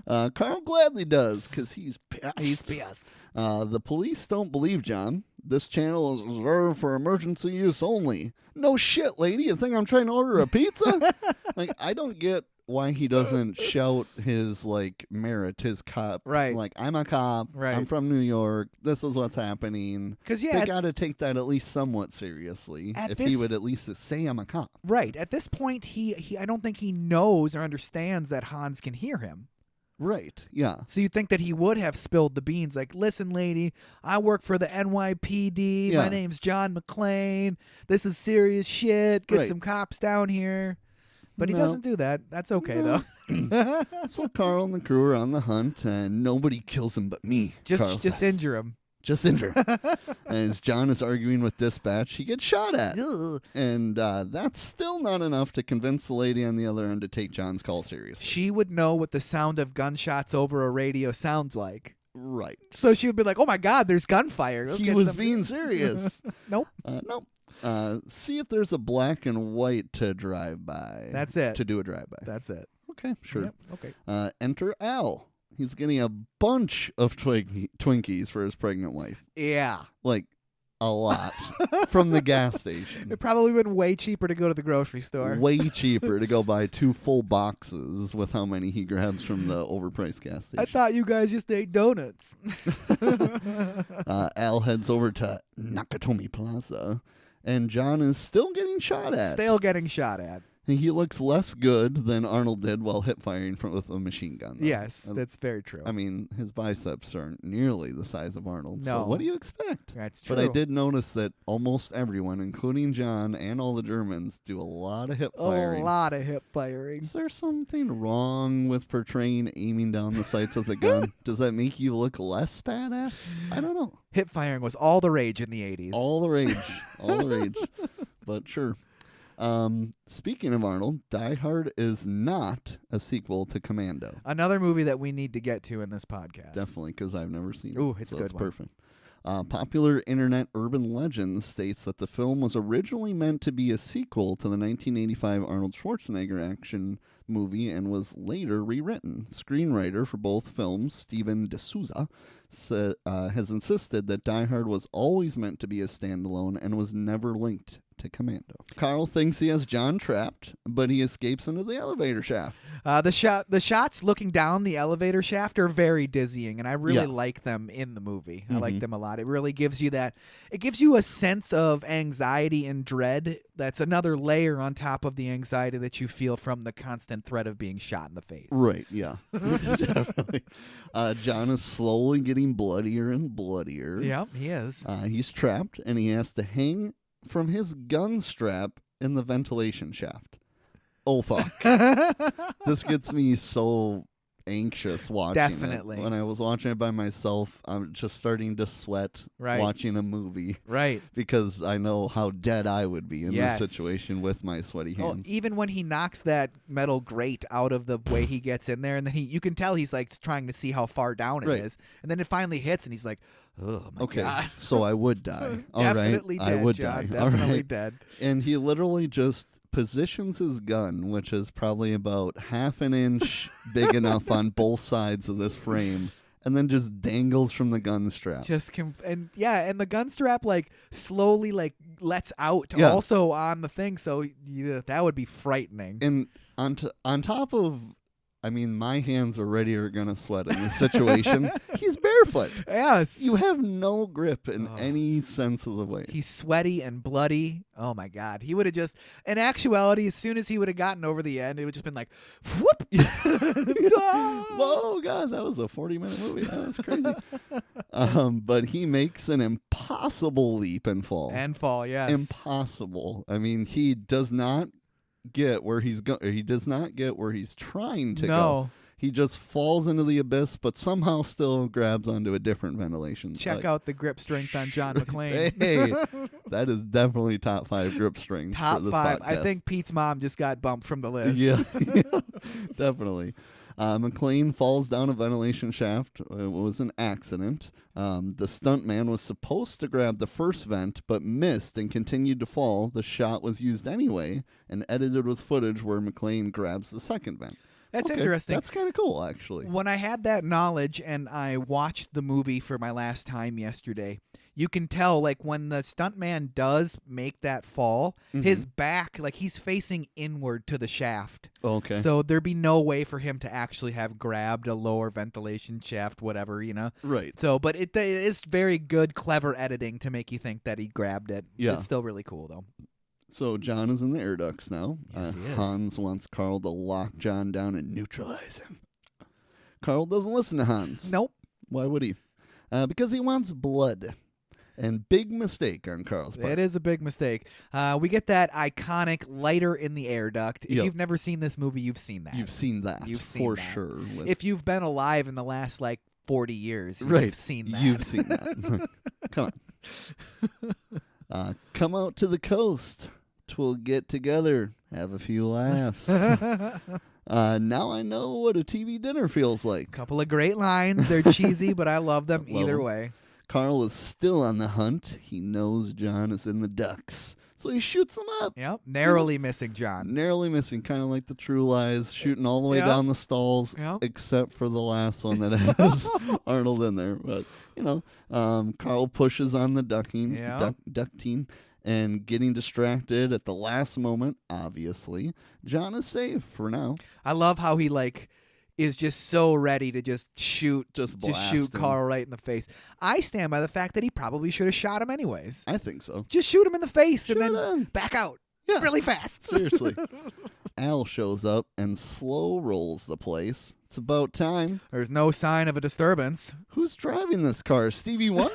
Carl gladly does, because he's pissed. He's pissed. The police don't believe John. This channel is reserved for emergency use only. No shit, lady. You think I'm trying to order a pizza? Like, I don't get why he doesn't shout his, like, merit, his cop. Right. Like, I'm a cop. Right. I'm from New York. This is what's happening. Because, They got to take that at least somewhat seriously. If he would at least say I'm a cop. Right. At this point, he I don't think he knows or understands that Hans can hear him. Right, yeah. So you'd think that he would have spilled the beans. Like, listen, lady, I work for the NYPD. Yeah. My name's John McClane. This is serious shit. Get Right. some cops down here. But he No. doesn't do that. That's okay, though. So Carl and the crew are on the hunt, and nobody kills him but me. Carl Just says. injure him. Just injure. As John is arguing with dispatch, he gets shot at. Ugh. And that's still not enough to convince the lady on the other end to take John's call seriously. She would know what the sound of gunshots over a radio sounds like. Right. So she would be like, oh, my God, there's gunfire. Let's He get was some- being serious. Nope. Nope. See if there's a black and white to drive by. That's it. To do a drive-by. That's it. Okay, sure. Yep. Okay. Enter Al. He's getting a bunch of Twinkies for his pregnant wife. Yeah. Like, a lot. From the gas station. It probably been way cheaper to go to the grocery store. Way cheaper to go buy 2 full boxes with how many he grabs from the overpriced gas station. I thought you guys just ate donuts. Al heads over to Nakatomi Plaza, and John is still getting shot at. Still getting shot at. He looks less good than Arnold did while hip firing with a machine gun. Though. Yes, that's very true. I mean, his biceps aren't nearly the size of Arnold's. No. So what do you expect? That's true. But I did notice that almost everyone, including John and all the Germans, do a lot of hip firing. A lot of hip firing. Is there something wrong with portraying aiming down the sights of the gun? Does that make you look less badass? I don't know. Hip firing was all the rage in the 80s. All the rage. All the rage. But sure. Speaking of Arnold, Die Hard is not a sequel to Commando. Another movie that we need to get to in this podcast. Definitely, because I've never seen it. Ooh, it's so good it's one. perfect. Popular internet urban legend states that the film was originally meant to be a sequel to the 1985 Arnold Schwarzenegger action movie and was later rewritten. Screenwriter for both films, Steven D'Souza, has insisted that Die Hard was always meant to be a standalone and was never linked to Commando. Carl thinks he has John trapped, but he escapes into the elevator shaft. The shots looking down the elevator shaft are very dizzying, and I really Yeah. like them in the movie. I Mhm. like them a lot. It really gives you that. It gives you a sense of anxiety and dread. That's another layer on top of the anxiety that you feel from the constant threat of being shot in the face. Right, yeah. Definitely. John is slowly getting bloodier and bloodier. Yeah, he is. He's trapped, and he has to hang from his gun strap in the ventilation shaft. Oh, fuck. This gets me so anxious watching Definitely. it. When I was watching it by myself, I'm just starting to sweat Right. watching a movie Right. because I know how dead I would be in Yes. this situation with my sweaty Oh, hands. even when he knocks that metal grate out of the way he gets in there, and then you can tell he's like trying to see how far down it is, Right. and then it finally hits, and he's like, "Oh my Okay, god!" so I would die. All right, Definitely dead, I would John. die. All Definitely right. dead. And he literally just positions his gun, which is probably about half an inch big enough on both sides of this frame, and then just dangles from the gun strap. And the gun strap like slowly like lets out Yeah. also on the thing, so that would be frightening. And on top of, I mean, my hands already are going to sweat in this situation. He's barefoot. Yes. You have no grip in any sense of the way. He's sweaty and bloody. Oh, my God. He would have just, in actuality, as soon as he would have gotten over the end, it would have just been like, whoop. Oh, God, that was a 40-minute movie. That was crazy. But he makes an impossible leap and fall. Yes. Impossible. I mean, he does not get where he's he does not get where he's trying to go. He just falls into the abyss, but somehow still grabs onto a different ventilation. Check out the grip strength on John McClane. Hey, that is definitely top 5 grip strength. Top for this 5. podcast. I think Pete's mom just got bumped from the list. Yeah, definitely. McClane falls down a ventilation shaft. It was an accident. The stuntman was supposed to grab the first vent, but missed and continued to fall. The shot was used anyway and edited with footage where McClane grabs the second vent. That's interesting. That's kind of cool, actually. When I had that knowledge and I watched the movie for my last time yesterday, you can tell, like, when the stuntman does make that fall, his back, like, he's facing inward to the shaft. Okay. So there'd be no way for him to actually have grabbed a lower ventilation shaft, whatever, you know? Right. So, but it is very good, clever editing to make you think that he grabbed it. Yeah. It's still really cool, though. So John is in the air ducts now. Yes, he is. Hans wants Carl to lock John down and neutralize him. Carl doesn't listen to Hans. Nope. Why would he? Because he wants blood. And big mistake on Carl's part. It is a big mistake. We get that iconic lighter in the air duct. If you've never seen this movie, you've seen that. You've seen that. You've seen for that. sure. If you've been alive in the last, 40 years, Right. you've seen that. You've seen that. Come on. Come out to the coast. 'Twill get together. Have a few laughs. Now I know what a TV dinner feels like. Couple of great lines. They're cheesy, but I love them either way. Carl is still on the hunt. He knows John is in the ducks. So he shoots him up. Yep. Narrowly missing John. Narrowly missing, kind of like the True Lies, shooting all the way down the stalls, except for the last one that has Arnold in there. But, Carl pushes on the ducting, and getting distracted at the last moment, obviously. John is safe for now. I love how he, is just so ready to just shoot him. Carl right in the face. I stand by the fact that he probably should have shot him anyways. I think so. Just shoot him in the face and then back out. Yeah. Really fast. Seriously. Al shows up and slow rolls the place. It's about time. There's no sign of a disturbance. Who's driving this car? Stevie Wonder?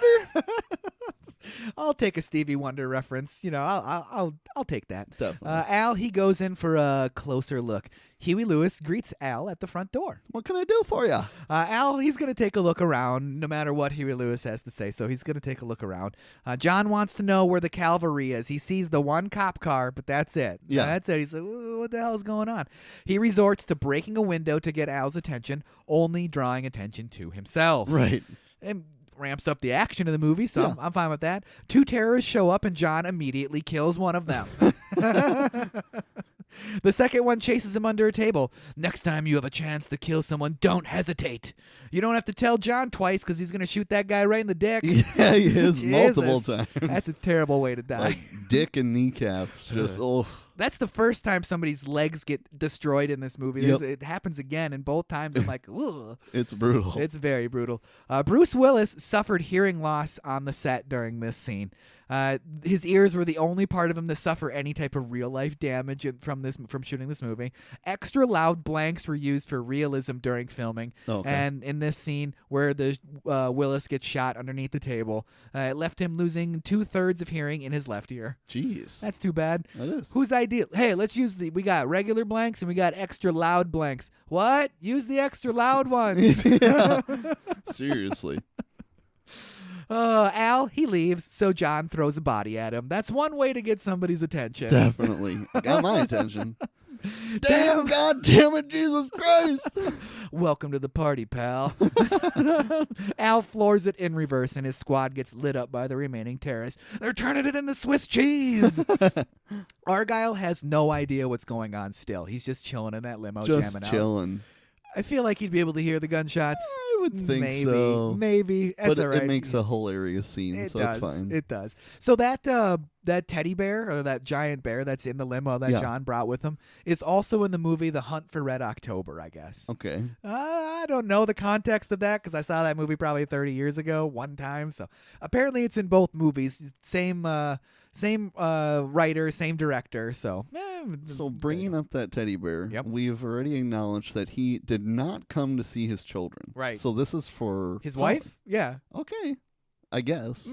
I'll take a Stevie Wonder reference. I'll take that. Definitely. Al, he goes in for a closer look. Huey Lewis greets Al at the front door. What can I do for you? Al, he's going to take a look around no matter what Huey Lewis has to say, so he's going to take a look around. John wants to know where the cavalry is. He sees the one cop car, but that's it. Yeah. That's it. He's like, what the hell is going on? He resorts to breaking a window to get Al's attention, only drawing attention to himself. Right. And ramps up the action of the movie, so I'm fine with that. 2 terrorists show up, and John immediately kills one of them. The second one chases him under a table. Next time you have a chance to kill someone, don't hesitate. You don't have to tell John twice because he's going to shoot that guy right in the dick. Yeah, he is multiple times. That's a terrible way to die. Like dick and kneecaps. Just, That's the first time somebody's legs get destroyed in this movie. It happens again, and both times I'm like, ugh. It's brutal. It's very brutal. Bruce Willis suffered hearing loss on the set during this scene. His ears were the only part of him to suffer any type of real-life damage from shooting this movie. Extra loud blanks were used for realism during filming. Okay. And in this scene where the Willis gets shot underneath the table, it left him losing 2/3 of hearing in his left ear. Jeez. That's too bad. That is. Whose idea? Hey, let's use we got regular blanks and we got extra loud blanks. What? Use the extra loud ones. Seriously. Al, he leaves, so John throws a body at him. That's one way to get somebody's attention. Definitely. Got my attention. Damn, God damn it, Jesus Christ. Welcome to the party, pal. Al floors it in reverse, and his squad gets lit up by the remaining terrorists. They're turning it into Swiss cheese. Argyle has no idea what's going on still. He's just chilling in that limo, jamming out. Just chilling. I feel like he'd be able to hear the gunshots. I would think Maybe. so. Maybe. That's but all right. It makes a hilarious scene, It so does. it's fine. It does. So that that teddy bear or that giant bear that's in the limo that Yeah. John brought with him is also in the movie The Hunt for Red October, I guess. Okay. I don't know the context of that because I saw that movie probably 30 years ago one time. So apparently it's in both movies. Same writer, same director. So Bringing up that teddy bear, Yep. we've already acknowledged that he did not come to see his children. Right. So this is for his wife? Yeah. Okay. I guess.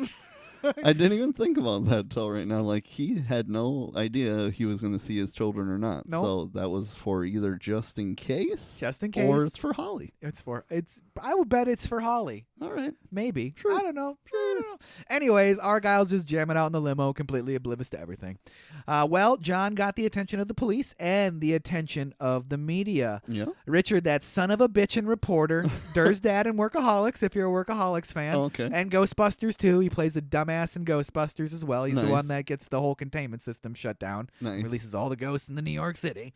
I didn't even think about that till right now. Like, he had no idea he was going to see his children or not. Nope. So that was for either just in case. Just in case. Or it's for Holly. I would bet it's for Holly. All right. Maybe. Sure. I don't know. Anyways, Argyle's just jamming out in the limo, completely oblivious to everything. Well, John got the attention of the police and the attention of the media. Yeah. Richard, that son of a bitch and reporter, Dur's dad in Workaholics, if you're a Workaholics fan. Oh, okay. And Ghostbusters, too. He plays a dumbass in Ghostbusters as well. He's the Nice. one that gets the whole containment system shut down. Nice. Releases all the ghosts in the New York City.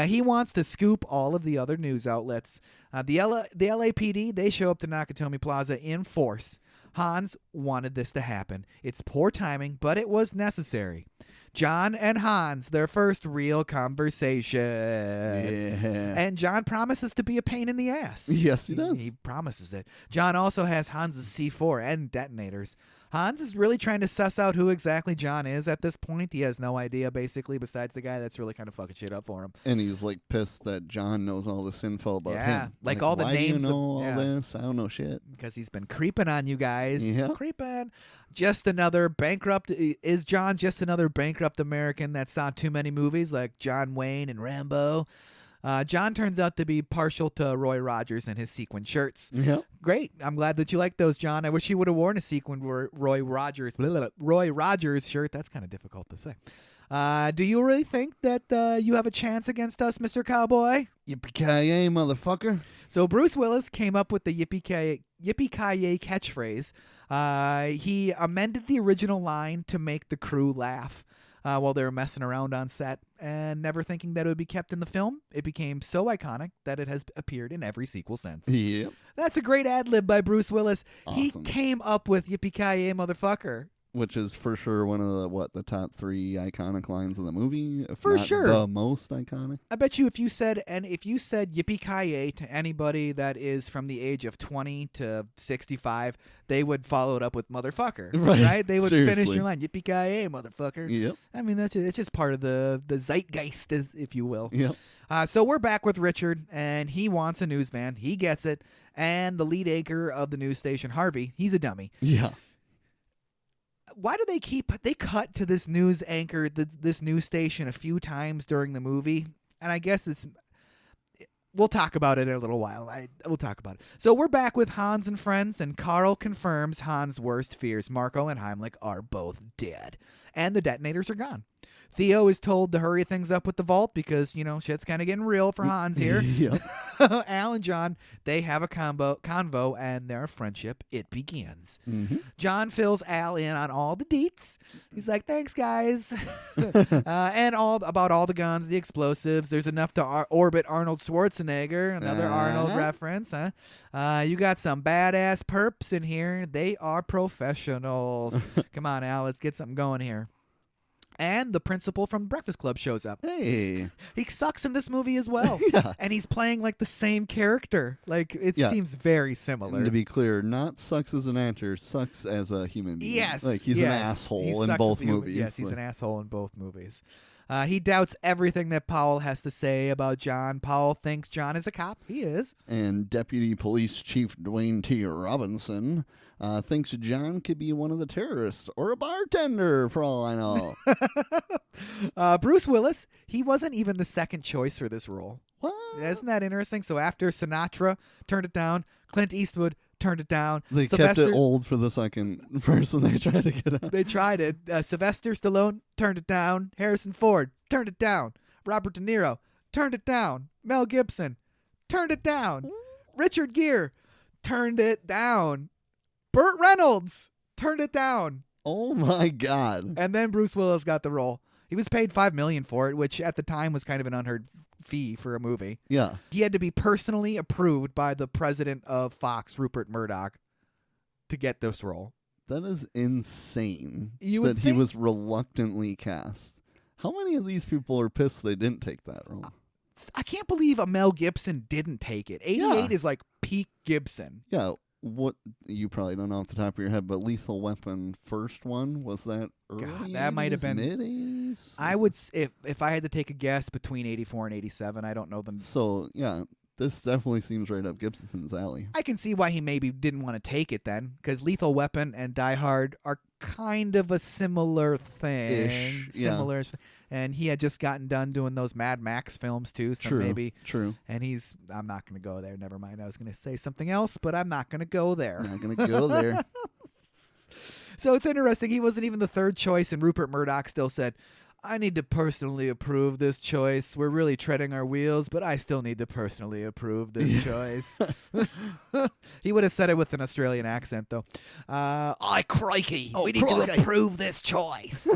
He wants to scoop all of the other news outlets. The LAPD, they show up to Nakatomi Plaza in force. Hans wanted this to happen. It's poor timing, but it was necessary. John and Hans, their first real conversation. Yeah. And John promises to be a pain in the ass. Yes, he does. He promises it. John also has Hans's C4 and detonators. Hans is really trying to suss out who exactly John is at this point. He has no idea, basically, besides the guy that's really kind of fucking shit up for him. And he's like pissed that John knows all this info about Yeah, him. like all the why names do of- you know all yeah. this? I don't know shit. Because he's been creeping on you guys. Yeah. Creeping. Just another bankrupt. Is John just another bankrupt American that saw too many movies like John Wayne and Rambo? John turns out to be partial to Roy Rogers and his sequin shirts. Yeah. Great. I'm glad that you like those, John. I wish he would have worn a sequin Roy Rogers shirt. That's kind of difficult to say. Do you really think that you have a chance against us, Mr. Cowboy? Yippee-ki-yay, motherfucker. So Bruce Willis came up with the yippee-ki-yay catchphrase. He amended the original line to make the crew laugh while they were messing around on set, and never thinking that it would be kept in the film. It became so iconic that it has appeared in every sequel since. Yep. That's a great ad-lib by Bruce Willis. Awesome. He came up with yippee-ki-yay, motherfucker. Which is for sure one of the top 3 iconic lines of the movie. If For not sure. the most iconic. I bet you if you said yippee-ki-yay to anybody that is from the age of 20 to 65, they would follow it up with motherfucker. Right. They would finish Seriously. your line, yippee-ki-yay, motherfucker. Yep. I mean, it's just part of the zeitgeist, if you will. Yep. So we're back with Richard, and he wants a news van. He gets it. And the lead anchor of the news station, Harvey, he's a dummy. Yeah. Why do they cut to this news anchor, this news station a few times during the movie? And I guess we'll talk about it in a little while. We'll talk about it. So we're back with Hans and friends, and Carl confirms Hans' worst fears. Marco and Heimlich are both dead, and the detonators are gone. Theo is told to hurry things up with the vault because, shit's kind of getting real for Hans here. Yep. Al and John, they have a convo, and their friendship, it begins. Mm-hmm. John fills Al in on all the deets. He's like, thanks, guys. And about all the guns, the explosives. There's enough to orbit Arnold Schwarzenegger, another Arnold reference. Huh? You got some badass perps in here. They are professionals. Come on, Al, let's get something going here. And the principal from Breakfast Club shows up. Hey. He sucks in this movie as well. Yeah. And he's playing like the same character. Like, it Yeah. seems very similar. And to be clear, not sucks as an actor, sucks as a human being. Yes. Like, he's an asshole in both movies. Yes, he's Like, an asshole in both movies. He doubts everything that Powell has to say about John. Powell thinks John is a cop. He is. And Deputy Police Chief Dwayne T. Robinson thinks John could be one of the terrorists or a bartender, for all I know. Bruce Willis, he wasn't even the second choice for this role. What? Isn't that interesting? So after Sinatra turned it down, Clint Eastwood turned it down. They kept it old for the second person they tried to get out. They tried it. Sylvester Stallone turned it down. Harrison Ford turned it down. Robert De Niro turned it down. Mel Gibson turned it down. Richard Gere turned it down. Burt Reynolds turned it down. Oh, my God. And then Bruce Willis got the role. He was paid $5 million for it, which at the time was kind of an unheard fee for a movie. Yeah. He had to be personally approved by the president of Fox, Rupert Murdoch, to get this role. That is insane. You would that he think- was reluctantly cast. How many of these people are pissed they didn't take that role? I can't believe a Mel Gibson didn't take it. 88 is like peak Gibson. Yeah, what you probably don't know off the top of your head, but Lethal Weapon first one, was that early? God, that might have been mid-80s? I would if I had to take a guess between 84 and 87. I don't know them. So yeah, this definitely seems right up Gibson's alley. I can see why he maybe didn't want to take it then, because Lethal Weapon and Die Hard are kind of a similar thing. Ish, similar, and he had just gotten done doing those Mad Max films too, so True. maybe. True. And I'm not going to go there. Never mind. I was going to say something else, but I'm not going to go there. Not gonna go there. So it's interesting. He wasn't even the third choice, and Rupert Murdoch still said, I need to personally approve this choice. We're really treading our wheels, but I still need to personally approve this choice. He would have said it with an Australian accent, though. Aye, crikey. Oh, we need crikey. to approve this choice.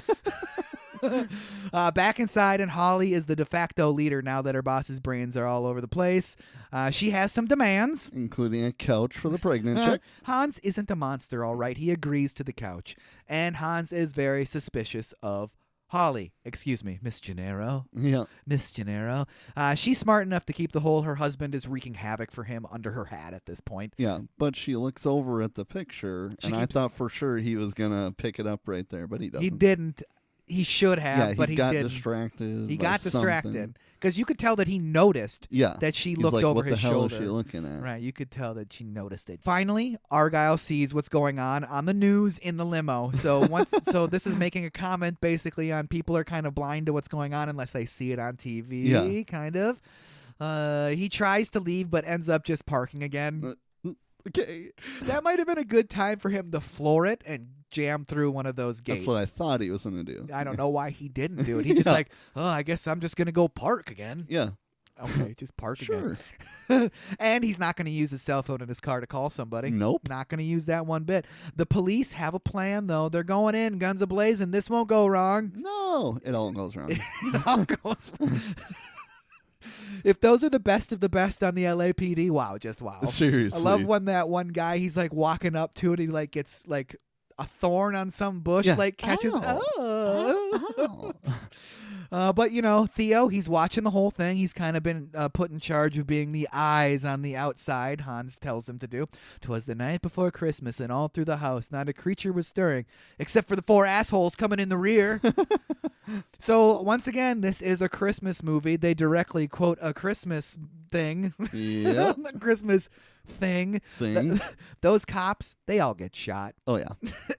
Back inside, and Holly is the de facto leader now that her boss's brains are all over the place. She has some demands. Including a couch for the pregnant chick. Hans isn't a monster, all right. He agrees to the couch. And Hans is very suspicious of Holly. Excuse me, Miss Gennaro. Yeah. Miss Gennaro. She's smart enough to keep the hole her husband is wreaking havoc for him under her hat at this point. Yeah, but she looks over at the picture, and I thought for sure he was going to pick it up right there, but he doesn't. He didn't. He should have, Yeah, but he got didn't. distracted. He by got distracted something. because you could tell that he noticed Yeah. that she He's looked like, over what his the hell shoulder. is she looking at? Right, you could tell that she noticed it. Finally, Argyle sees what's going on the news in the limo. So this is making a comment basically on people are kind of blind to what's going on unless they see it on TV. Yeah. Kind of. He tries to leave but ends up just parking again. Okay. That might have been a good time for him to floor it and jam through one of those gates. That's what I thought he was going to do. I don't know why he didn't do it. He just Yeah. like, oh, I guess I'm just gonna go park again. Yeah. Okay, just park Sure. again. And he's not going to use his cell phone in his car to call somebody. Nope. Not going to use that one bit. The police have a plan, though. They're going in, guns a-blazing. This won't go wrong. No, it all goes wrong. It all goes If those are the best of the best on the LAPD, wow, just wow. Seriously. I love when that one guy, he's like walking up to it, he like gets like a thorn on some bush, Yeah. like catches. Ow. But, you know, Theo, he's watching the whole thing. He's kind of been put in charge of being the eyes on the outside, Hans tells him to do. 'Twas the night before Christmas, and all through the house not a creature was stirring, except for the 4 assholes coming in the rear. So, once again, this is a Christmas movie. They directly quote a Christmas thing. Yep. A Christmas thing. Those cops, they all get shot. Oh, yeah.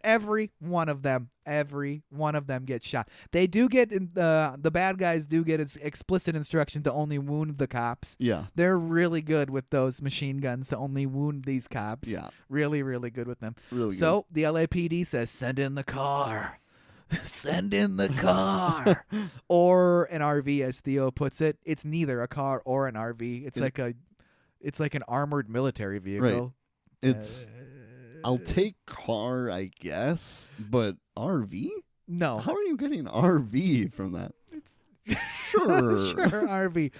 Every one of them gets shot. They do get the bad guys do get explicit instruction to only wound the cops. Yeah. They're really good with those machine guns to only wound these cops. Yeah. Really, really good with them. Really So the LAPD says, send in the car. Send in the car. Or an RV, as Theo puts it. It's neither a car or an RV. It's like an armored military vehicle. Right. It's I'll take car, I guess, but RV? No. How are you getting RV from that? Sure. Sure, RV.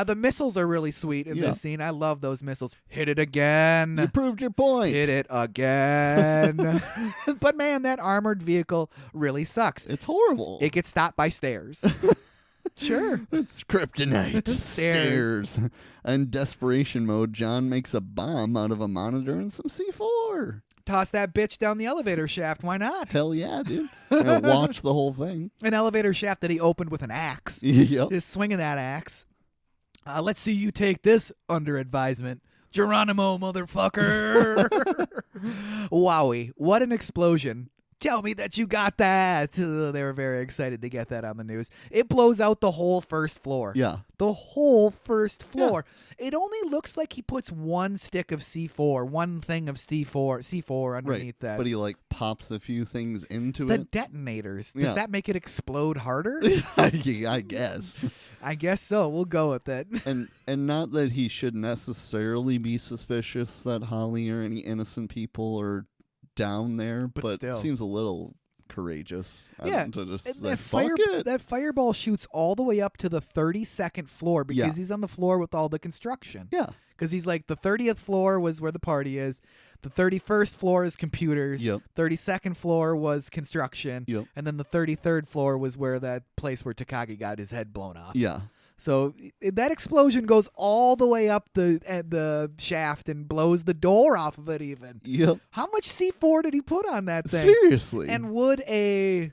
The missiles are really sweet in Yeah. this scene. I love those missiles. Hit it again. You proved your point. Hit it again. But man, that armored vehicle really sucks. It's horrible. It gets stopped by stairs. Sure. It's kryptonite. Stairs. In desperation mode, John makes a bomb out of a monitor and some C4. Toss that bitch down the elevator shaft. Why not? Hell yeah, dude. And watch the whole thing. An elevator shaft that he opened with an axe. Yep. Just swinging that axe. Let's see you take this under advisement. Geronimo, motherfucker. Wowie. What an explosion. Tell me that you got that. They were very excited to get that on the news. It blows out the whole first floor. Yeah. The whole first floor. Yeah. It only looks like he puts one stick of C4, one thing of C4 underneath that. But he like pops a few things into The it. detonators. Does Yeah. that make it explode harder? I guess. I guess so. We'll go with it. And not that he should necessarily be suspicious that Holly or any innocent people are down there, but still. it seems a little courageous. Yeah, To just and like, fuck it. that fireball shoots all the way up to the 32nd floor because Yeah. he's on the floor with all the construction. Yeah. Because he's like, the 30th floor was where the party is. The 31st floor is computers. Yep. 32nd floor was construction. Yep. And then the 33rd floor was where that place where Takagi got his head blown off. Yeah. So that explosion goes all the way up the shaft and blows the door off of it even. Yep. How much C4 did he put on that thing? Seriously. And would a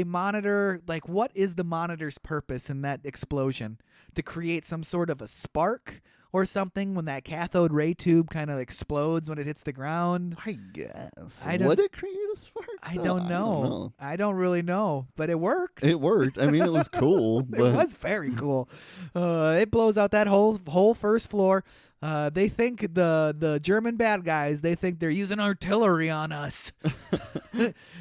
monitor, like, what is the monitor's purpose in that explosion? To create some sort of a spark or something when that cathode ray tube kind of explodes when it hits the ground? I guess. don't- Would it create a spark? I don't know. I don't really know, but it worked. It worked. I mean, it was cool. It But was very cool. It blows out that whole first floor. They think the German bad guys, they think they're using artillery on us.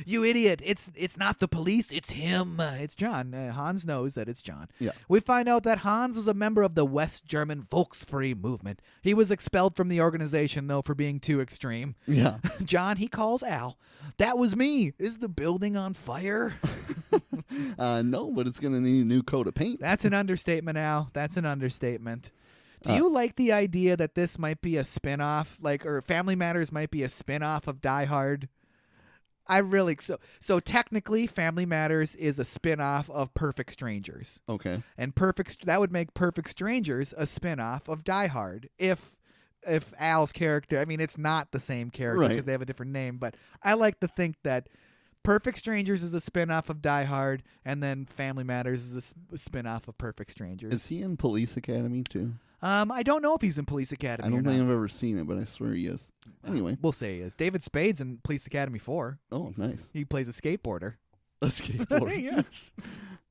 You idiot. It's not the police. It's him. It's John. Hans knows that it's John. Yeah. We find out that Hans was a member of the West German Volksfrei movement. He was expelled from the organization, though, for being too extreme. Yeah. John, he calls Al. That was me. Is the building on fire? No, but it's going to need a new coat of paint. That's an understatement, Al. That's an understatement. Do you like the idea that this might be a spin-off, or Family Matters might be a spin-off of Die Hard? I really so technically Family Matters is a spin-off of Perfect Strangers. Okay. And that would make Perfect Strangers a spin-off of Die Hard if Al's character, I mean, it's not the same character because they have a different name, but I like to think that Perfect Strangers is a spin-off of Die Hard, and then Family Matters is a spin-off of Perfect Strangers. Is he in Police Academy too? I don't know if he's in Police Academy. I don't or think not. I've ever seen it, but I swear he is. Anyway. We'll say he is. David Spade's in Police Academy 4. Oh, nice. He plays a skateboarder. A skateboard. Yes.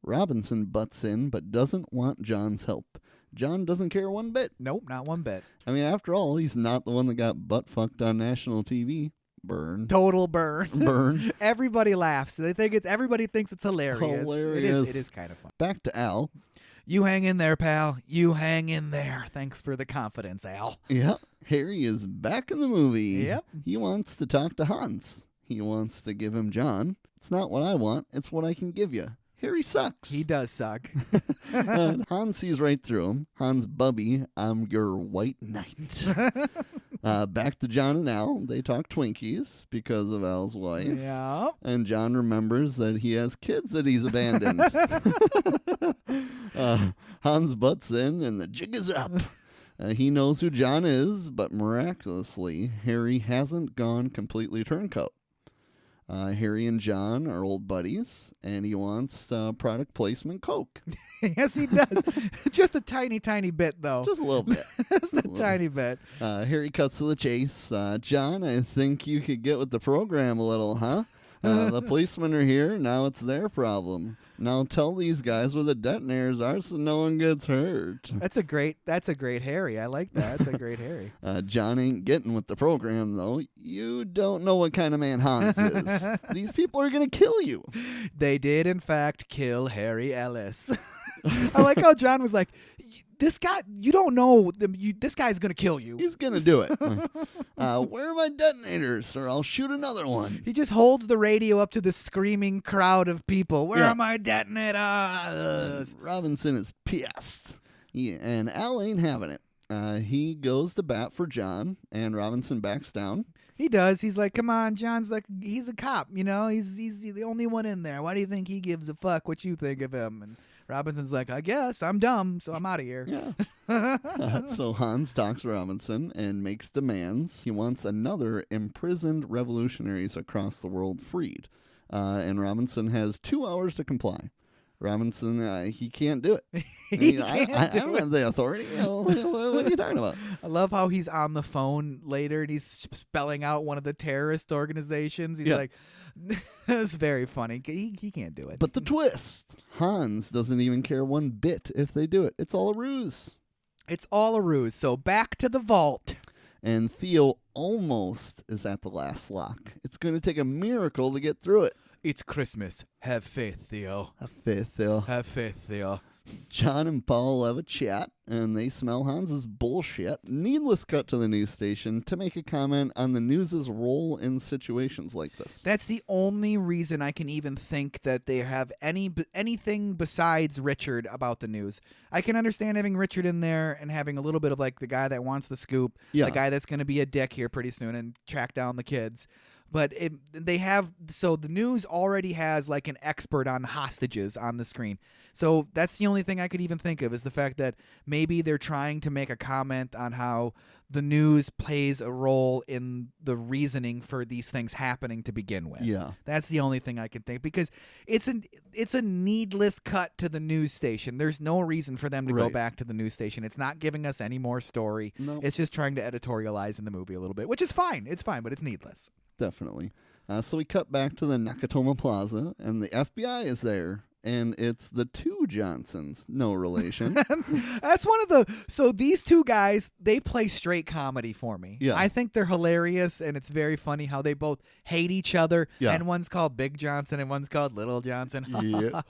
Robinson butts in, but doesn't want John's help. John doesn't care one bit. Nope, not one bit. I mean, after all, he's not the one that got butt-fucked on national TV. Burn. Total burn. Burn. Everybody laughs. Everybody thinks it's hilarious. Hilarious. It is kind of fun. Back to Al. You hang in there, pal. You hang in there. Thanks for the confidence, Al. Yep. Harry is back in the movie. Yep. He wants to talk to Hans. He wants to give him John. It's not what I want. It's what I can give you. Harry sucks. He does suck. Hans sees right through him. Hans, Bubby, I'm your white knight. Back to John and Al. They talk Twinkies because of Al's wife. Yeah. And John remembers that he has kids that he's abandoned. Hans butts in and the jig is up. He knows who John is, but miraculously, Harry hasn't gone completely turncoat. Harry and John are old buddies, and he wants product placement Coke. Yes, he does. Just a tiny, tiny bit, though. Just a little bit. Just a tiny bit. Harry cuts to the chase. John, I think you could get with the program a little, huh? The policemen are here. Now it's their problem. Now tell these guys where the detonators are so no one gets hurt. That's a great Harry. I like that. That's a great Harry. John ain't getting with the program, though. You don't know what kind of man Hans is. These people are going to kill you. They did, in fact, kill Harry Ellis. I like how John was like, this guy, you don't know, this guy's going to kill you. He's going to do it. Where are my detonators, or I'll shoot another one. He just holds the radio up to the screaming crowd of people. Where are my detonators? Robinson is pissed. And Al ain't having it. He goes to bat for John, and Robinson backs down. He does. He's like, come on, John's like, he's a cop, you know? He's the only one in there. Why do you think he gives a fuck what you think of him? And Robinson's like, I guess I'm dumb, so I'm out of here. Yeah. So Hans talks to Robinson and makes demands. He wants another imprisoned revolutionaries across the world freed. And Robinson has 2 hours to comply. Robinson, he can't do it. I don't have the authority. What are you talking about? I love how he's on the phone later and he's spelling out one of the terrorist organizations. He's like, it's very funny. He can't do it. But the twist, Hans doesn't even care one bit if they do it. It's all a ruse. It's all a ruse. So back to the vault. And Theo almost is at the last lock. It's going to take a miracle to get through it. It's Christmas. Have faith, Theo. Have faith, Theo. Have faith, Theo. John and Paul have a chat, and they smell Hans's bullshit. Needless cut to the news station to make a comment on the news's role in situations like this. That's the only reason I can even think that they have anything besides Richard about the news. I can understand having Richard in there and having a little bit of like the guy that wants the scoop, Yeah. the guy that's going to be a dick here pretty soon and track down the kids. But the news already has like an expert on hostages on the screen. So that's the only thing I could even think of is the fact that maybe they're trying to make a comment on how the news plays a role in the reasoning for these things happening to begin with. Yeah. That's the only thing I can think, because it's a needless cut to the news station. There's no reason for them to go Right. back to the news station. It's not giving us any more story. No. It's just trying to editorialize in the movie a little bit, which is fine. It's fine, but it's needless. Definitely. So we cut back to the Nakatomi Plaza, and the FBI is there, and it's the two Johnsons, no relation. That's so these two guys, they play straight comedy for me. Yeah. I think they're hilarious, and it's very funny how they both hate each other. Yeah. And one's called Big Johnson and one's called Little Johnson. Yeah.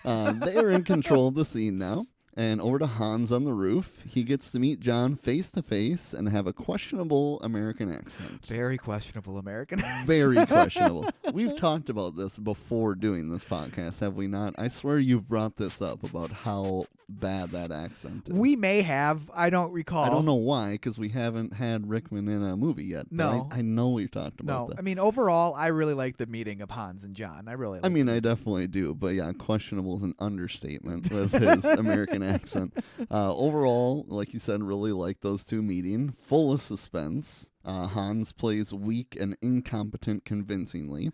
They are in control of the scene now. And over to Hans on the roof. He gets to meet John face to face and have a questionable American accent. Very questionable American. Very questionable. We've talked about this before doing this podcast, have we not? I swear you've brought this up about how bad that accent is. We may have. I don't recall. I don't know why, because we haven't had Rickman in a movie yet. But No. I know we've talked about No, that. I mean, overall, I really like the meeting of Hans and John. I really like I mean, I definitely do, but yeah, questionable is an understatement with his American accent. Overall, like you said, really like those two meeting, full of suspense. Hans plays weak and incompetent convincingly.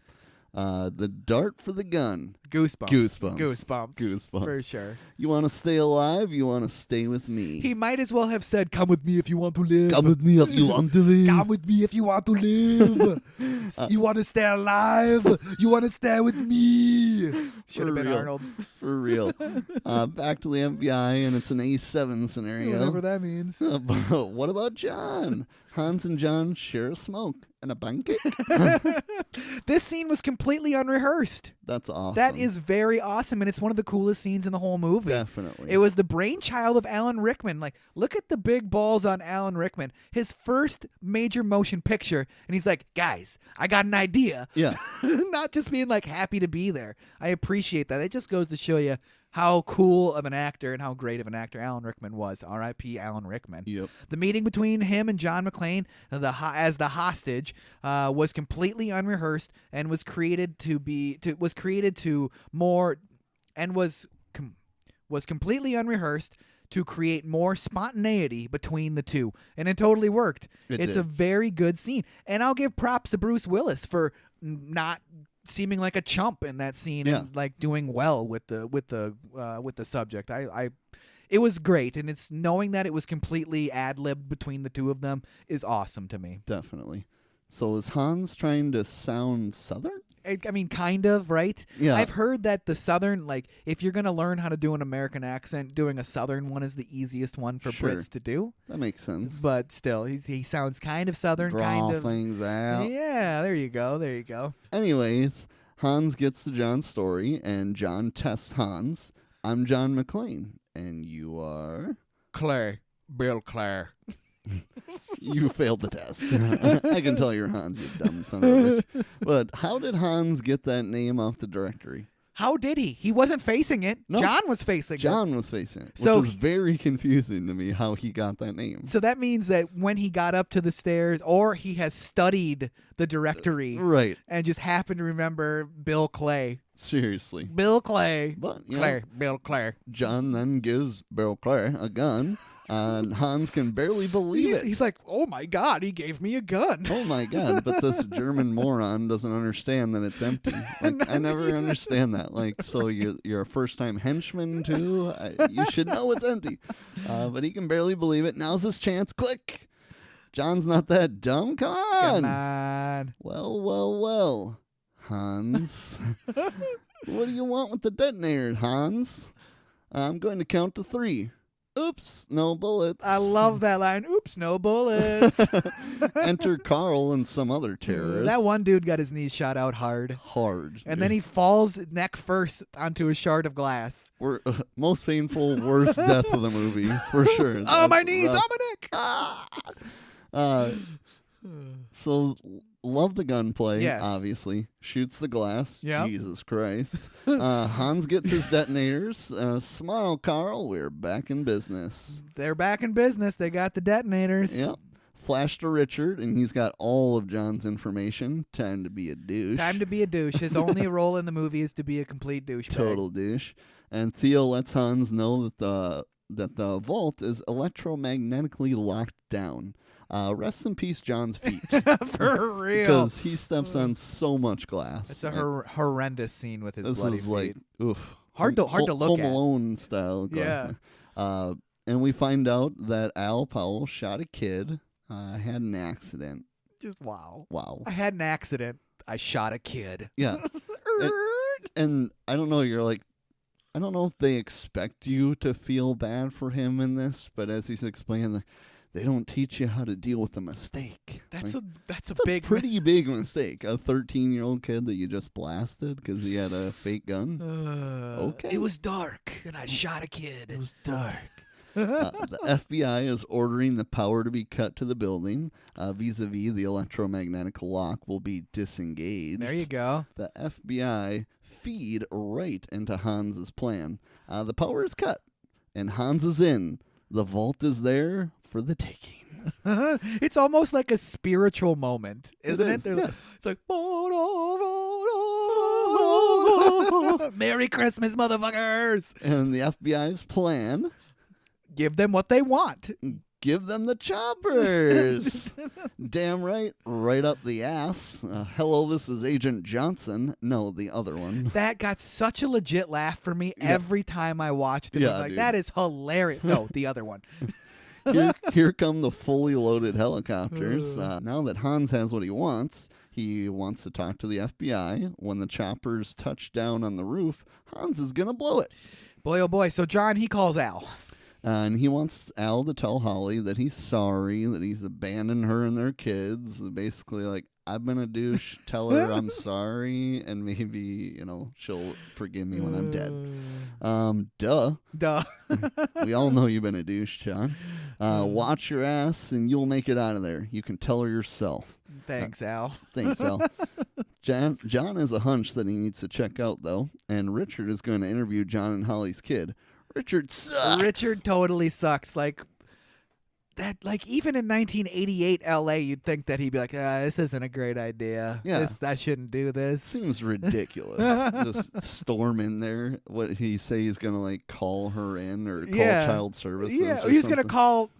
The dart for the gun. Goosebumps. Goosebumps. For sure. You want to stay alive? You want to stay with me? He might as well have said, "Come with me if you want to live. Come with me if you want to leave. Come with me if you want to live. You want to stay alive. You want to stay with me." Should have been real. Arnold. For real. Back to the FBI, and it's an A7 scenario. Whatever that means. But what about John? Hans and John share a smoke and a blanket. This scene was completely unrehearsed. That's awesome. That is very awesome, and it's one of the coolest scenes in the whole movie. Definitely. It was the brainchild of Alan Rickman. Like, look at the big balls on Alan Rickman. His first major motion picture, and he's like, "Guys, I got an idea." Yeah. Not just being like happy to be there. I appreciate that. It just goes to show you how cool of an actor and how great of an actor Alan Rickman was. R.I.P. Alan Rickman. Yep. The meeting between him and John McClane, as the hostage, was completely unrehearsed and was created was completely unrehearsed to create more spontaneity between the two, and it totally worked. It's a very good scene, and I'll give props to Bruce Willis for not seeming like a chump in that scene and like doing well with the subject. It was great, and it's knowing that it was completely ad-libbed between the two of them is awesome to me. Definitely. So is Hans trying to sound Southern? I mean, kind of, right? Yeah. I've heard that the Southern, like, if you're going to learn how to do an American accent, doing a Southern one is the easiest one for Sure. Brits to do. That makes sense. But still, he sounds kind of Southern, Draw kind of. things out. Yeah, there you go. Anyways, Hans gets to John's story, and John tests Hans. I'm John McClane, and you are... Bill Clare. You failed the test. I can tell you're Hans, you dumb son of a bitch. But how did Hans get that name off the directory? How did he? He wasn't facing it. No. John was facing it. John was facing it, which So was very confusing to me how he got that name. So that means that when he got up to the stairs, or he has studied the directory Right. and just happened to remember Bill Clay. Seriously. Bill Clay. But, you know, Clare. Bill Clare. John then gives Bill Clare a gun, and Hans can barely believe it. He's like, "Oh my God, he gave me a gun." Oh my God, but this German moron doesn't understand that it's empty. Like, I never understand that. Like, so you're a first-time henchman too? You should know it's empty. But he can barely believe it. Now's his chance. Click. John's not that dumb. Come on. Come on. Well. Hans. What do you want with the detonator, Hans? I'm going to count to 3. Oops, no bullets. I love that line. Oops, no bullets. Enter Carl and some other terrorist. That one dude got his knees shot out hard. Hard. And then he falls neck first onto a shard of glass. Most painful, worst death of the movie, for sure. Oh, my knees, rough. oh, my neck. So, love the gunplay, Yes. obviously. Shoots the glass. Yep. Jesus Christ. Hans gets his detonators. Smile, Carl. We're back in business. They're back in business. They got the detonators. Yep. Flash to Richard, and he's got all of John's information. Time to be a douche. Time to be a douche. His only role in the movie is to be a complete douchebag. Total douche. And Theo lets Hans know that the vault is electromagnetically locked down. Rest in peace, John's feet. For real. Because he steps on so much glass. It's a horrendous scene with his This bloody is feet. like, oof. Hard to look Home at. Alone style glass. Yeah. And we find out that Al Powell shot a kid, had an accident. Just wow. Wow. I had an accident. I shot a kid. Yeah. And I don't know, you're like, I don't know if they expect you to feel bad for him in this, but as he's explaining, they don't teach you how to deal with a mistake. That's Like, a it's big a pretty big mistake. A 13-year-old kid that you just blasted because he had a fake gun. Okay. It was dark, and I shot a kid. It was dark. The FBI is ordering the power to be cut to the building. Vis-a-vis, the electromagnetic lock will be disengaged. There you go. The FBI feed right into Hans's plan. The power is cut, and Hans is in. The vault is there for the taking. It's almost like a spiritual moment, isn't it? Yeah. It's like, Merry Christmas, motherfuckers. And the FBI's plan, Give them what they want. give them the choppers. Damn right, right up the ass. Hello, this is Agent Johnson. No, the other one. That got such a legit laugh for me Yeah. every time I watched it. Yeah, I'm like, dude. that is hilarious. No, the other one. Here come the fully loaded helicopters. Now that Hans has what he wants to talk to the FBI. When the choppers touch down on the roof, Hans is going to blow it. Boy, oh boy. So John, he calls Al. And he wants Al to tell Holly that he's sorry, that he's abandoned her and their kids. Basically, like, I've been a douche. Tell her I'm sorry, and maybe, she'll forgive me when I'm dead. Duh. We all know you've been a douche, John. Watch your ass, and you'll make it out of there. You can tell her yourself. Thanks, Al. Thanks, Al. John has a hunch that he needs to check out, though, and Richard is going to interview John and Holly's kid. Richard sucks. Richard totally sucks. Like that. Like even in 1988 LA, you'd think that he'd be like, "This isn't a great idea. Yeah. I shouldn't do this." Seems ridiculous. Just storm in there. What he say he's gonna like call her in or call child services? Yeah, or he's something? gonna call,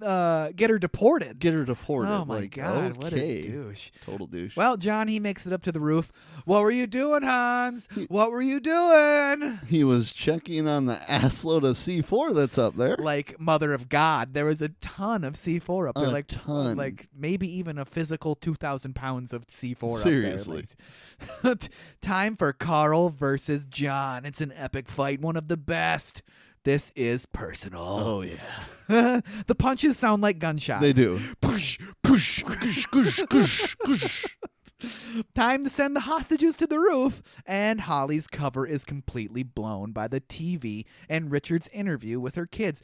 get her deported. Get her deported. Oh my like, God, what a okay. douche. Total douche. Well, John, he makes it up to the roof. What were you doing, Hans? What were you doing? He was checking on the assload of C4 that's up there. Like Mother of God, there was a ton of C4 up there. A ton. Like maybe even a physical 2,000 pounds of C4 Seriously. up there. Like, time for Carl versus John. It's an epic fight, one of the best. This is personal. Oh, yeah. The punches sound like gunshots. They do. Push, push, push, push, push, push. Time to send the hostages to the roof, and Holly's cover is completely blown by the TV and Richard's interview with her kids.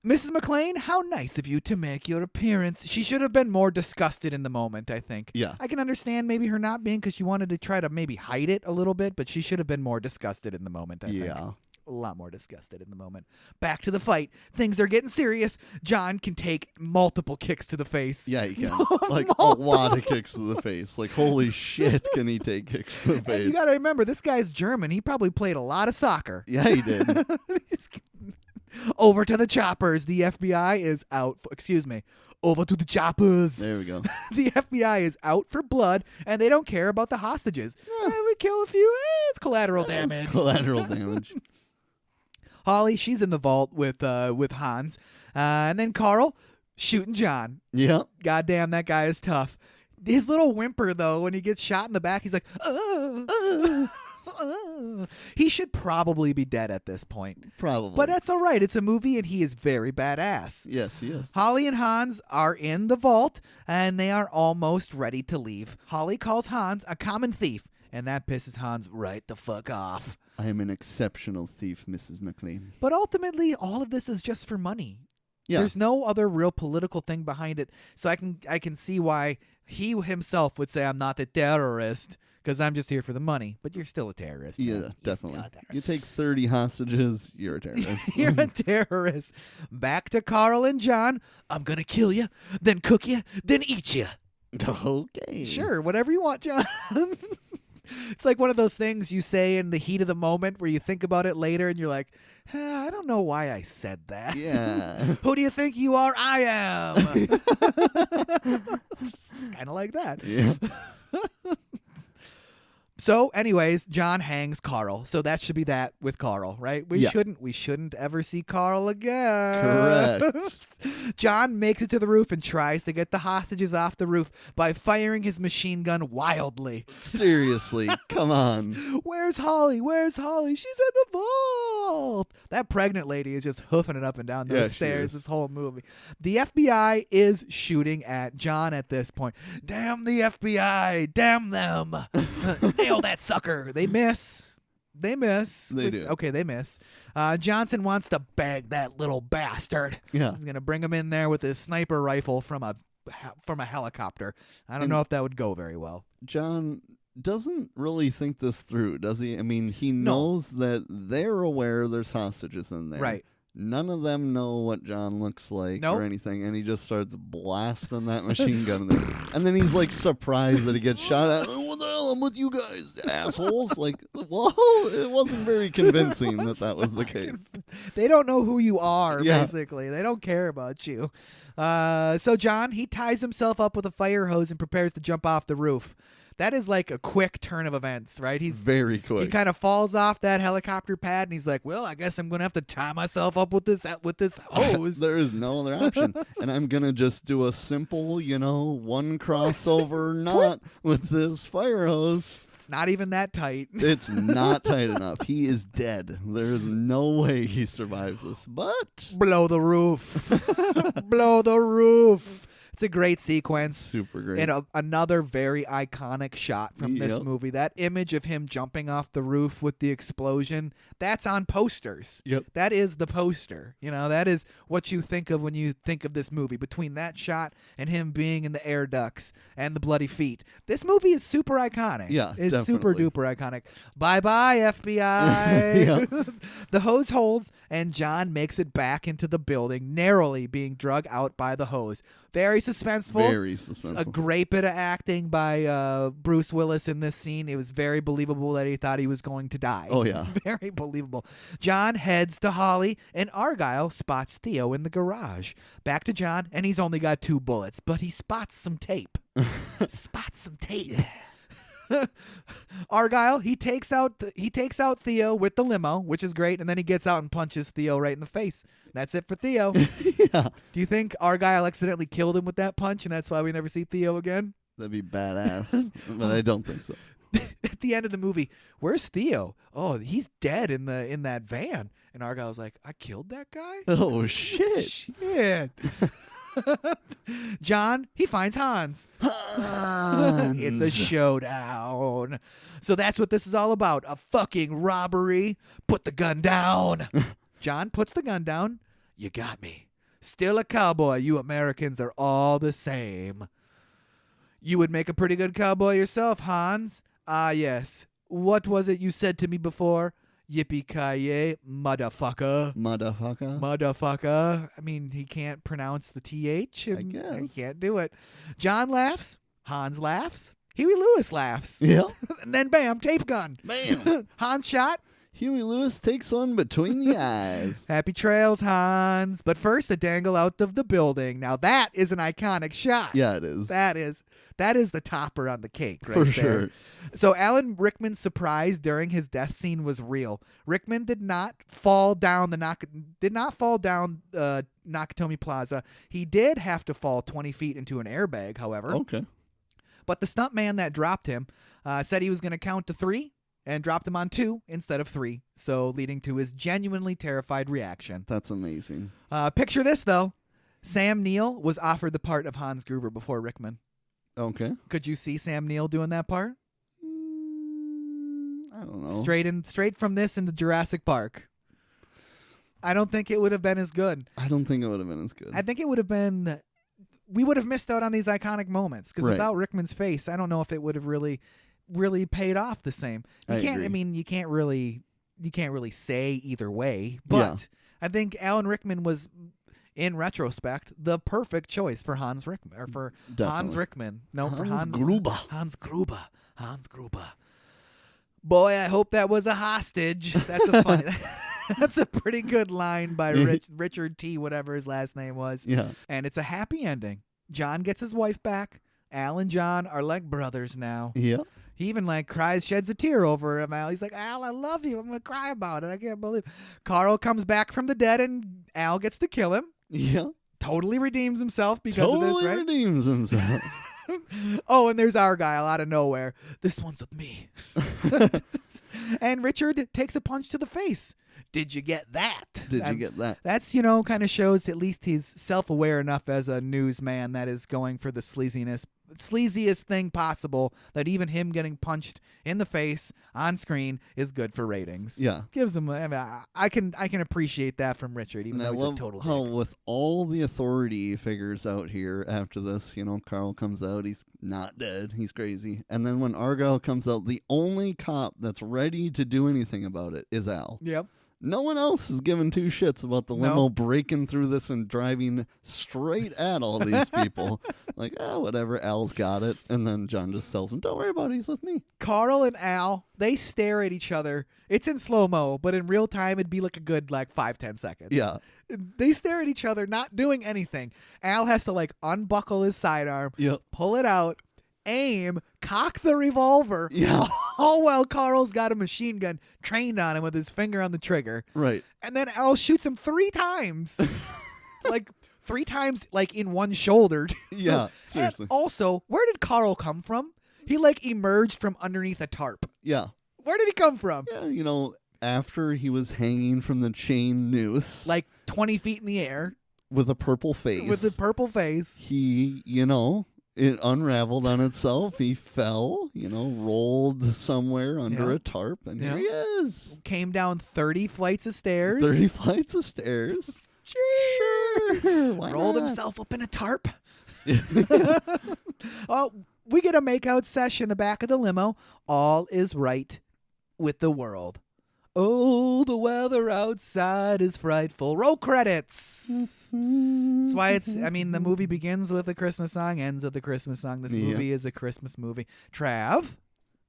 Mrs. McClane, how nice of you to make your appearance. She should have been more disgusted in the moment, I think. Yeah. I can understand maybe her not being because she wanted to try to maybe hide it a little bit, but she should have been more disgusted in the moment, I think. Yeah. A lot more disgusted in the moment. Back to the fight. Things are getting serious. John can take multiple kicks to the face. Yeah, he can. Like, a lot of kicks to the face. Like, holy shit, can he take kicks to the And face? you got to remember, this guy's German. He probably played a lot of soccer. Yeah, he did. Over to the choppers. The FBI is out. Over to the choppers. There we go. The FBI is out for blood, and they don't care about the hostages. We kill a few. It's collateral damage. It's collateral damage. Holly, she's in the vault with Hans. And then Carl shooting John. Yep. Goddamn, that guy is tough. His little whimper, though, when he gets shot in the back, he's like, He should probably be dead at this point. Probably. But that's all right. It's a movie, and he is very badass. Yes, he is. Holly and Hans are in the vault, and they are almost ready to leave. Holly calls Hans a common thief, and that pisses Hans right the fuck off. I am an exceptional thief, Mrs. McClane. But ultimately, all of this is just for money. Yeah. There's no other real political thing behind it, so I can see why he himself would say, I'm not a terrorist, because I'm just here for the money. But you're still a terrorist. Yeah, man. definitely. You take 30 hostages, you're a terrorist. You're a terrorist. Back to Carl and John. I'm going to kill you, then cook you, then eat you. Okay. Sure, whatever you want, John. It's like one of those things you say in the heat of the moment where you think about it later and you're like, I don't know why I said that. Yeah. Who do you think you are? I am. Kind of like that. Yeah. So, anyways, John hangs Carl. So that should be that with Carl, right? We shouldn't ever see Carl again. Correct. John makes it to the roof and tries to get the hostages off the roof by firing his machine gun wildly. Seriously, come on. Where's Holly? Where's Holly? She's in the vault. That pregnant lady is just hoofing it up and down those stairs this whole movie. The FBI is shooting at John at this point. Damn the FBI. Damn them. Nail that sucker. They miss. They do. Okay, they miss. Johnson wants to bag that little bastard. Yeah. He's going to bring him in there with his sniper rifle from a helicopter. I don't know if that would go very well. John doesn't really think this through, does he? I mean, he knows that they're aware there's hostages in there. Right. None of them know what John looks like Nope. or anything, and he just starts blasting that machine gun in there. And then he's like surprised that he gets shot at. What the hell? I'm with you guys, assholes. Like, whoa, it wasn't very convincing that was the case. They don't know who you are, Yeah. basically. They don't care about you. So John, he ties himself up with a fire hose and prepares to jump off the roof. That is like a quick turn of events, right? He's very quick. He kind of falls off that helicopter pad, and he's like, "Well, I guess I'm gonna have to tie myself up with this hose." There is no other option, and I'm gonna just do a simple, one crossover knot with this fire hose. It's not even that tight. It's not tight enough. He is dead. There's no way he survives this. But blow the roof, blow the roof. It's a great sequence. Super great. And another very iconic shot from this movie. That image of him jumping off the roof with the explosion, that's on posters. Yep. That is the poster. That is what you think of when you think of this movie. Between that shot and him being in the air ducts and the bloody feet. This movie is super iconic. Yeah, It's definitely. super duper iconic. Bye-bye, FBI. The hose holds, and John makes it back into the building, narrowly being drug out by the hose. Very suspenseful. Very suspenseful. A great bit of acting by Bruce Willis in this scene. It was very believable that he thought he was going to die. Oh, yeah. Very believable. John heads to Holly, and Argyle spots Theo in the garage. Back to John, and he's only got 2 bullets, but he spots some tape. Argyle, he takes out Theo with the limo, which is great, and then he gets out and punches Theo right in the face. That's it for Theo. Yeah. Do you think Argyle accidentally killed him with that punch, and that's why we never see Theo again? That'd be badass, but I don't think so. At the end of the movie, where's Theo? Oh, he's dead in that van. And Argyle's like, I killed that guy? Oh, shit. Shit. John, he finds Hans. It's a showdown. So that's what this is all about. A fucking robbery. Put the gun down. John puts the gun down. You got me. Still a cowboy. You Americans are all the same. You would make a pretty good cowboy yourself, Hans. Ah, yes. What was it you said to me before? Yippee-ki-yay, motherfucker. Motherfucker. I mean, he can't pronounce the TH. And I guess. He can't do it. John laughs. Hans laughs. Huey Lewis laughs. Yeah. And then bam, tape gun. Bam. Hans shot. Huey Lewis takes one between the eyes. Happy trails, Hans. But first, a dangle out of the building. Now that is an iconic shot. Yeah, it is. That is the topper on the cake right For there. sure. So Alan Rickman's surprise during his death scene was real. Rickman did not fall down Nakatomi Plaza. He did have to fall 20 feet into an airbag, however. Okay. But the stuntman that dropped him said he was going to count to 3, and dropped him on 2 instead of 3, so leading to his genuinely terrified reaction. That's amazing. Picture this, though. Sam Neill was offered the part of Hans Gruber before Rickman. Okay. Could you see Sam Neill doing that part? I don't know. Straight from this into Jurassic Park. I don't think it would have been as good. I don't think it would have been as good. I think it would have been... We would have missed out on these iconic moments because without Rickman's face, I don't know if it would have really paid off the same. You can't. agree. I mean, you can't really say either way. But I think Alan Rickman was, in retrospect, the perfect choice for Hans Rickman or for Definitely. Hans Rickman. No, for Hans Gruber. Hans Gruber. Hans Gruber. Boy, I hope that was a hostage. That's a funny. That's a pretty good line by Richard T. whatever his last name was. Yeah. And it's a happy ending. John gets his wife back. Al and John are like brothers now. Yeah. He even sheds a tear over him. Al, he's like, Al, I love you. I'm gonna cry about it. I can't believe. Carl comes back from the dead, and Al gets to kill him. Yeah. Totally redeems himself because of this, right? Redeems himself. Oh, and there's Argyle out of nowhere. This one's with me. And Richard takes a punch to the face. Did you get that? Did you get that? That's, kind of shows at least he's self-aware enough as a newsman that is going for the sleaziest thing possible, that even him getting punched in the face on screen is good for ratings. Yeah. Gives him, I can appreciate that from Richard, even And though I he's a love total how dick. with all the authority figures out here after this, Carl comes out, he's not dead, he's crazy. And then when Argyle comes out, the only cop that's ready to do anything about it is Al. Yep. No one else is giving two shits about the limo breaking through this and driving straight at all these people. Like, whatever, Al's got it. And then John just tells him, don't worry about it, he's with me. Carl and Al, they stare at each other. It's in slow-mo, but in real time, it'd be like a good 5-10 seconds. Yeah. They stare at each other, not doing anything. Al has to unbuckle his sidearm, pull it out, aim, cock the revolver. Yeah. All while Carl's got a machine gun trained on him with his finger on the trigger. Right. And then Al shoots him 3 times. 3 times, in one shoulder. Yeah, seriously. And also, where did Carl come from? He, emerged from underneath a tarp. Yeah. Where did he come from? Yeah, after he was hanging from the chain noose. 20 feet in the air. With a purple face. With a purple face. He, it unraveled on itself. He fell, rolled somewhere under a tarp, and here he is. Came down 30 flights of stairs. 30 flights of stairs. Sure. Why Rolled not? himself up in a tarp. Oh, we get a makeout sesh in the back of the limo. All is right with the world. Oh, the weather outside is frightful. Roll credits. That's why the movie begins with a Christmas song, ends with a Christmas song. This movie is a Christmas movie. Trav,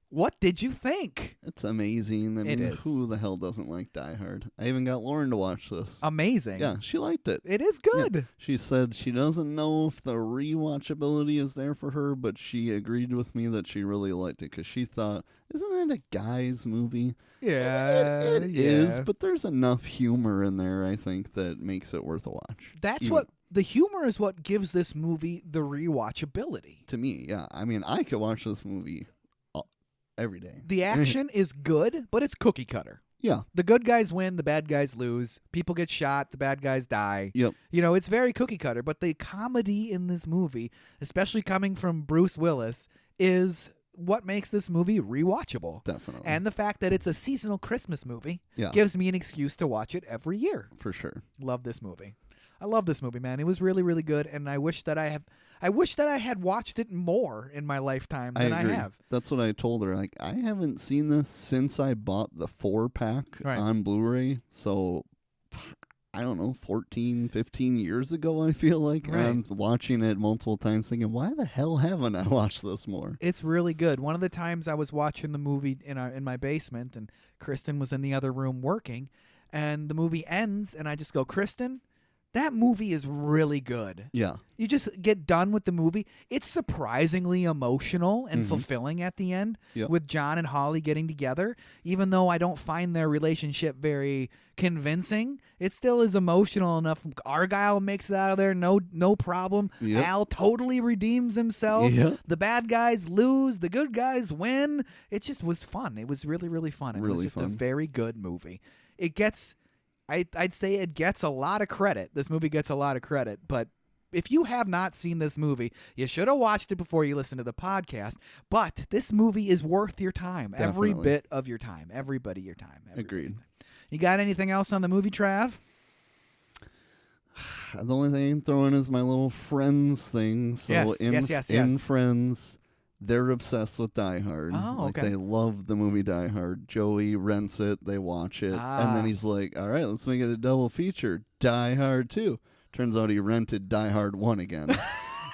what did you think? It's amazing. I mean, is. who the hell doesn't like Die Hard? I even got Lauren to watch this. Amazing. Yeah, she liked it. It is good. Yeah. She said she doesn't know if the rewatchability is there for her, but she agreed with me that she really liked it because she thought, isn't it a guy's movie? Yeah, It is, but there's enough humor in there, I think, that makes it worth a watch. That's what the humor is what gives this movie the rewatchability. To me, yeah. I mean, I could watch this movie every day. The action is good, but it's cookie cutter. Yeah. The good guys win, the bad guys lose. People get shot, the bad guys die. Yep. It's very cookie cutter, but the comedy in this movie, especially coming from Bruce Willis, is what makes this movie rewatchable. Definitely. And the fact that it's a seasonal Christmas movie Yeah. gives me an excuse to watch it every year. For sure. Love this movie. I love this movie, man. It was really, really good, and I wish that I had watched it more in my lifetime than I agree. have. That's what I told her. I haven't seen this since I bought the 4-pack on Blu-ray. So, I don't know, 14, 15 years ago, I feel like. Right. And I'm watching it multiple times thinking, why the hell haven't I watched this more? It's really good. One of the times I was watching the movie in my basement, and Kristen was in the other room working, and the movie ends, and I just go, Kristen, That movie is really good. Yeah. You just get done with the movie. It's surprisingly emotional and Mhm. fulfilling at the end Yep. with John and Holly getting together. Even though I don't find their relationship very convincing, it still is emotional enough. Argyle makes it out of there, no problem. Yep. Al totally redeems himself. Yep. The bad guys lose, the good guys win. It just was fun. It was really, really fun. And it was Really just a fun. very good movie. It gets... I'd say it gets a lot of credit. This movie gets a lot of credit, but if you have not seen this movie, you should have watched it before you listen to the podcast. But this movie is worth your time. Every Definitely. bit of your time. Everybody your time. Every Agreed. bit of your time. You got anything else on the movie, Trav? The only thing I can throw in is my little Friends thing. So Yes, yes. in Friends, they're obsessed with Die Hard. Oh, like okay. they love the movie Die Hard. Joey rents it, they watch it, and Ah. then he's like, "All right, let's make it a double feature. Die Hard 2." Turns out he rented Die Hard 1 again.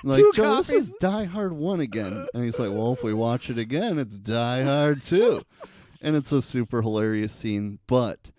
Like, Two Joe, this copies. is Die Hard 1 again. And he's like, "Well, if we watch it again, it's Die Hard 2." And it's a super hilarious scene, but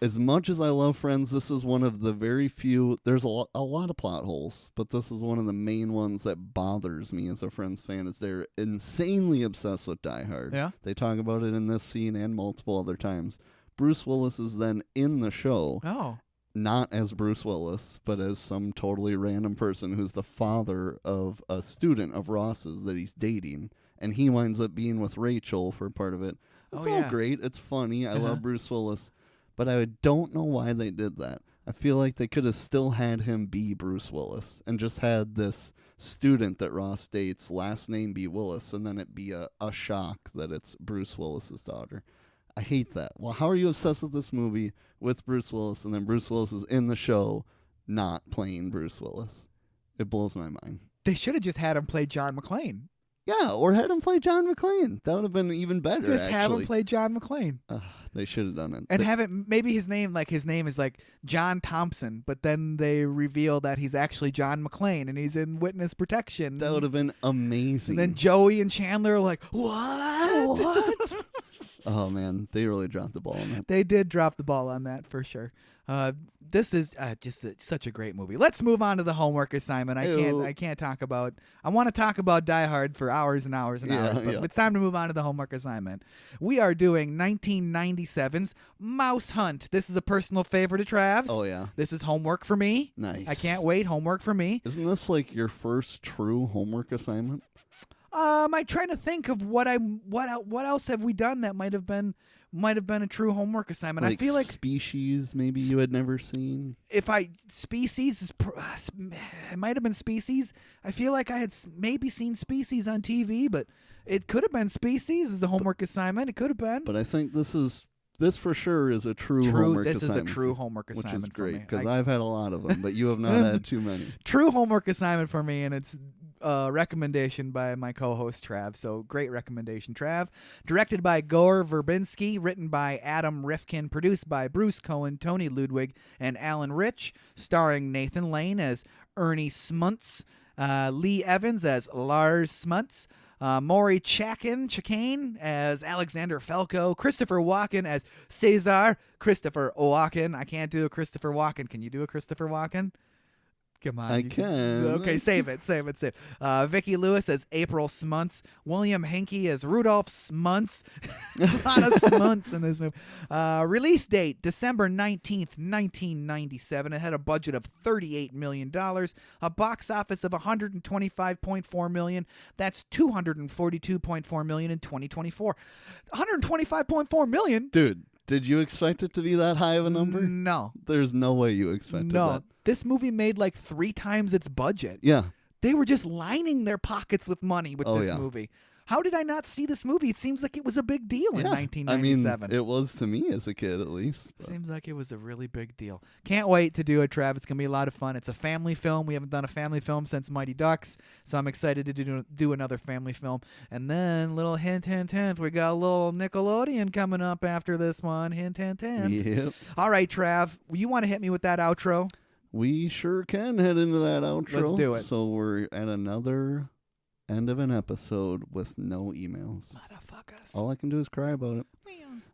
as much as I love Friends, this is one of the very few. There's a lot of plot holes, but this is one of the main ones that bothers me as a Friends fan. Is they're insanely obsessed with Die Hard. Yeah. They talk about it in this scene and multiple other times. Bruce Willis is then in the show, Oh. not as Bruce Willis, but as some totally random person who's the father of a student of Ross's that he's dating, and he winds up being with Rachel for part of it. It's all yeah. great. It's funny. I Uh-huh. love Bruce Willis. But I don't know why they did that. I feel like they could have still had him be Bruce Willis and just had this student that Ross dates, last name be Willis, and then it be a shock that it's Bruce Willis's daughter. I hate that. Well, how are you obsessed with this movie with Bruce Willis, and then Bruce Willis is in the show not playing Bruce Willis? It blows my mind. They should have just had him play John McClane. Yeah, or had him play John McClane. That would have been even better, Just have him actually. play John McClane. They should have done it. And have it, maybe his name is like John Thompson, but then they reveal that he's actually John McClane and he's in witness protection. That would have been amazing. And then Joey and Chandler are like, what? What? Oh, man. They really dropped the ball on that. They did drop the ball on that for sure. This is just such a great movie. Let's move on to the homework assignment. I can't talk about. I want to talk about Die Hard for hours and hours and hours, but it's time to move on to the homework assignment. We are doing 1997's Mouse Hunt. This is a personal favorite of Trav's. Oh, yeah. This is homework for me. Nice. I can't wait. Homework for me. Isn't this like your first true homework assignment? I'm trying to think of what else have we done that might have been a true homework assignment. Like I feel like Species maybe you had never seen. Species is it might have been Species. I feel like I had maybe seen Species on TV, but it could have been Species as a homework assignment. It could have been. But I think this for sure is a true homework This assignment. is a true homework assignment, which is great for me. because I've had a lot of them, but you have not had too many. True homework assignment for me, and it's a recommendation by my co-host Trav. So great recommendation, Trav. Directed by Gore Verbinski, written by Adam Rifkin, produced by Bruce Cohen, Tony Ludwig, and Alan Rich, starring Nathan Lane as Ernie Smuntz, Lee Evans as Lars Smuntz, Maury Chacin as Alexander Falco, Christopher Walken as Cesar, Christopher Walken. I can't do a Christopher Walken. Can you do a Christopher Walken? Come on. I can. Okay, save it. Vicki Lewis as April Smuntz. William Henke as Rudolph Smuntz. A lot of Smuntz in this movie. Release date, December 19th, 1997. It had a budget of $38 million. A box office of $125.4 million. That's $242.4 million in 2024. $125.4 million? Dude, did you expect it to be that high of a number? No. There's no way you expected that. This movie made like 3 times its budget. Yeah. They were just lining their pockets with money with this yeah. movie. How did I not see this movie? It seems like it was a big deal in 1997. I mean, it was to me as a kid, at least. But. Seems like it was a really big deal. Can't wait to do it, Trav. It's going to be a lot of fun. It's a family film. We haven't done a family film since Mighty Ducks, so I'm excited to do another family film. And then, little hint, we got a little Nickelodeon coming up after this one. Hint. Yep. All right, Trav, you want to hit me with that outro? We sure can head into that outro. Let's do it. So we're at another end of an episode with no emails. Motherfuckers. All I can do is cry about it.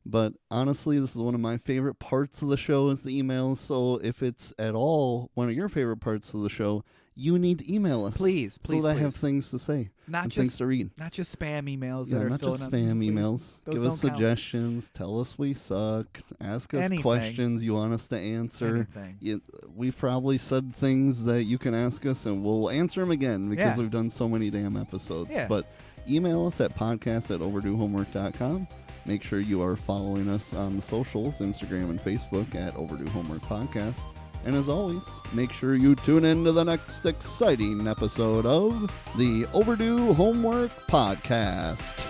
But honestly, this is one of my favorite parts of the show is the emails. So if it's at all one of your favorite parts of the show, you need to email us. Please, so that I have things to say. Not things just to read. Not just spam emails Yeah, that are not filling just up. spam Please. emails. Those Give us don't count. suggestions. Tell us we suck. Ask us Anything. questions you want us to answer. Anything. We've probably said things that you can ask us, and we'll answer them again because Yeah. we've done so many damn episodes. Yeah. But email us at podcast@overduehomework.com. Make sure you are following us on the socials, Instagram and Facebook at Overdue Homework Podcast. And as always, make sure you tune in to the next exciting episode of the Overdue Homework Podcast.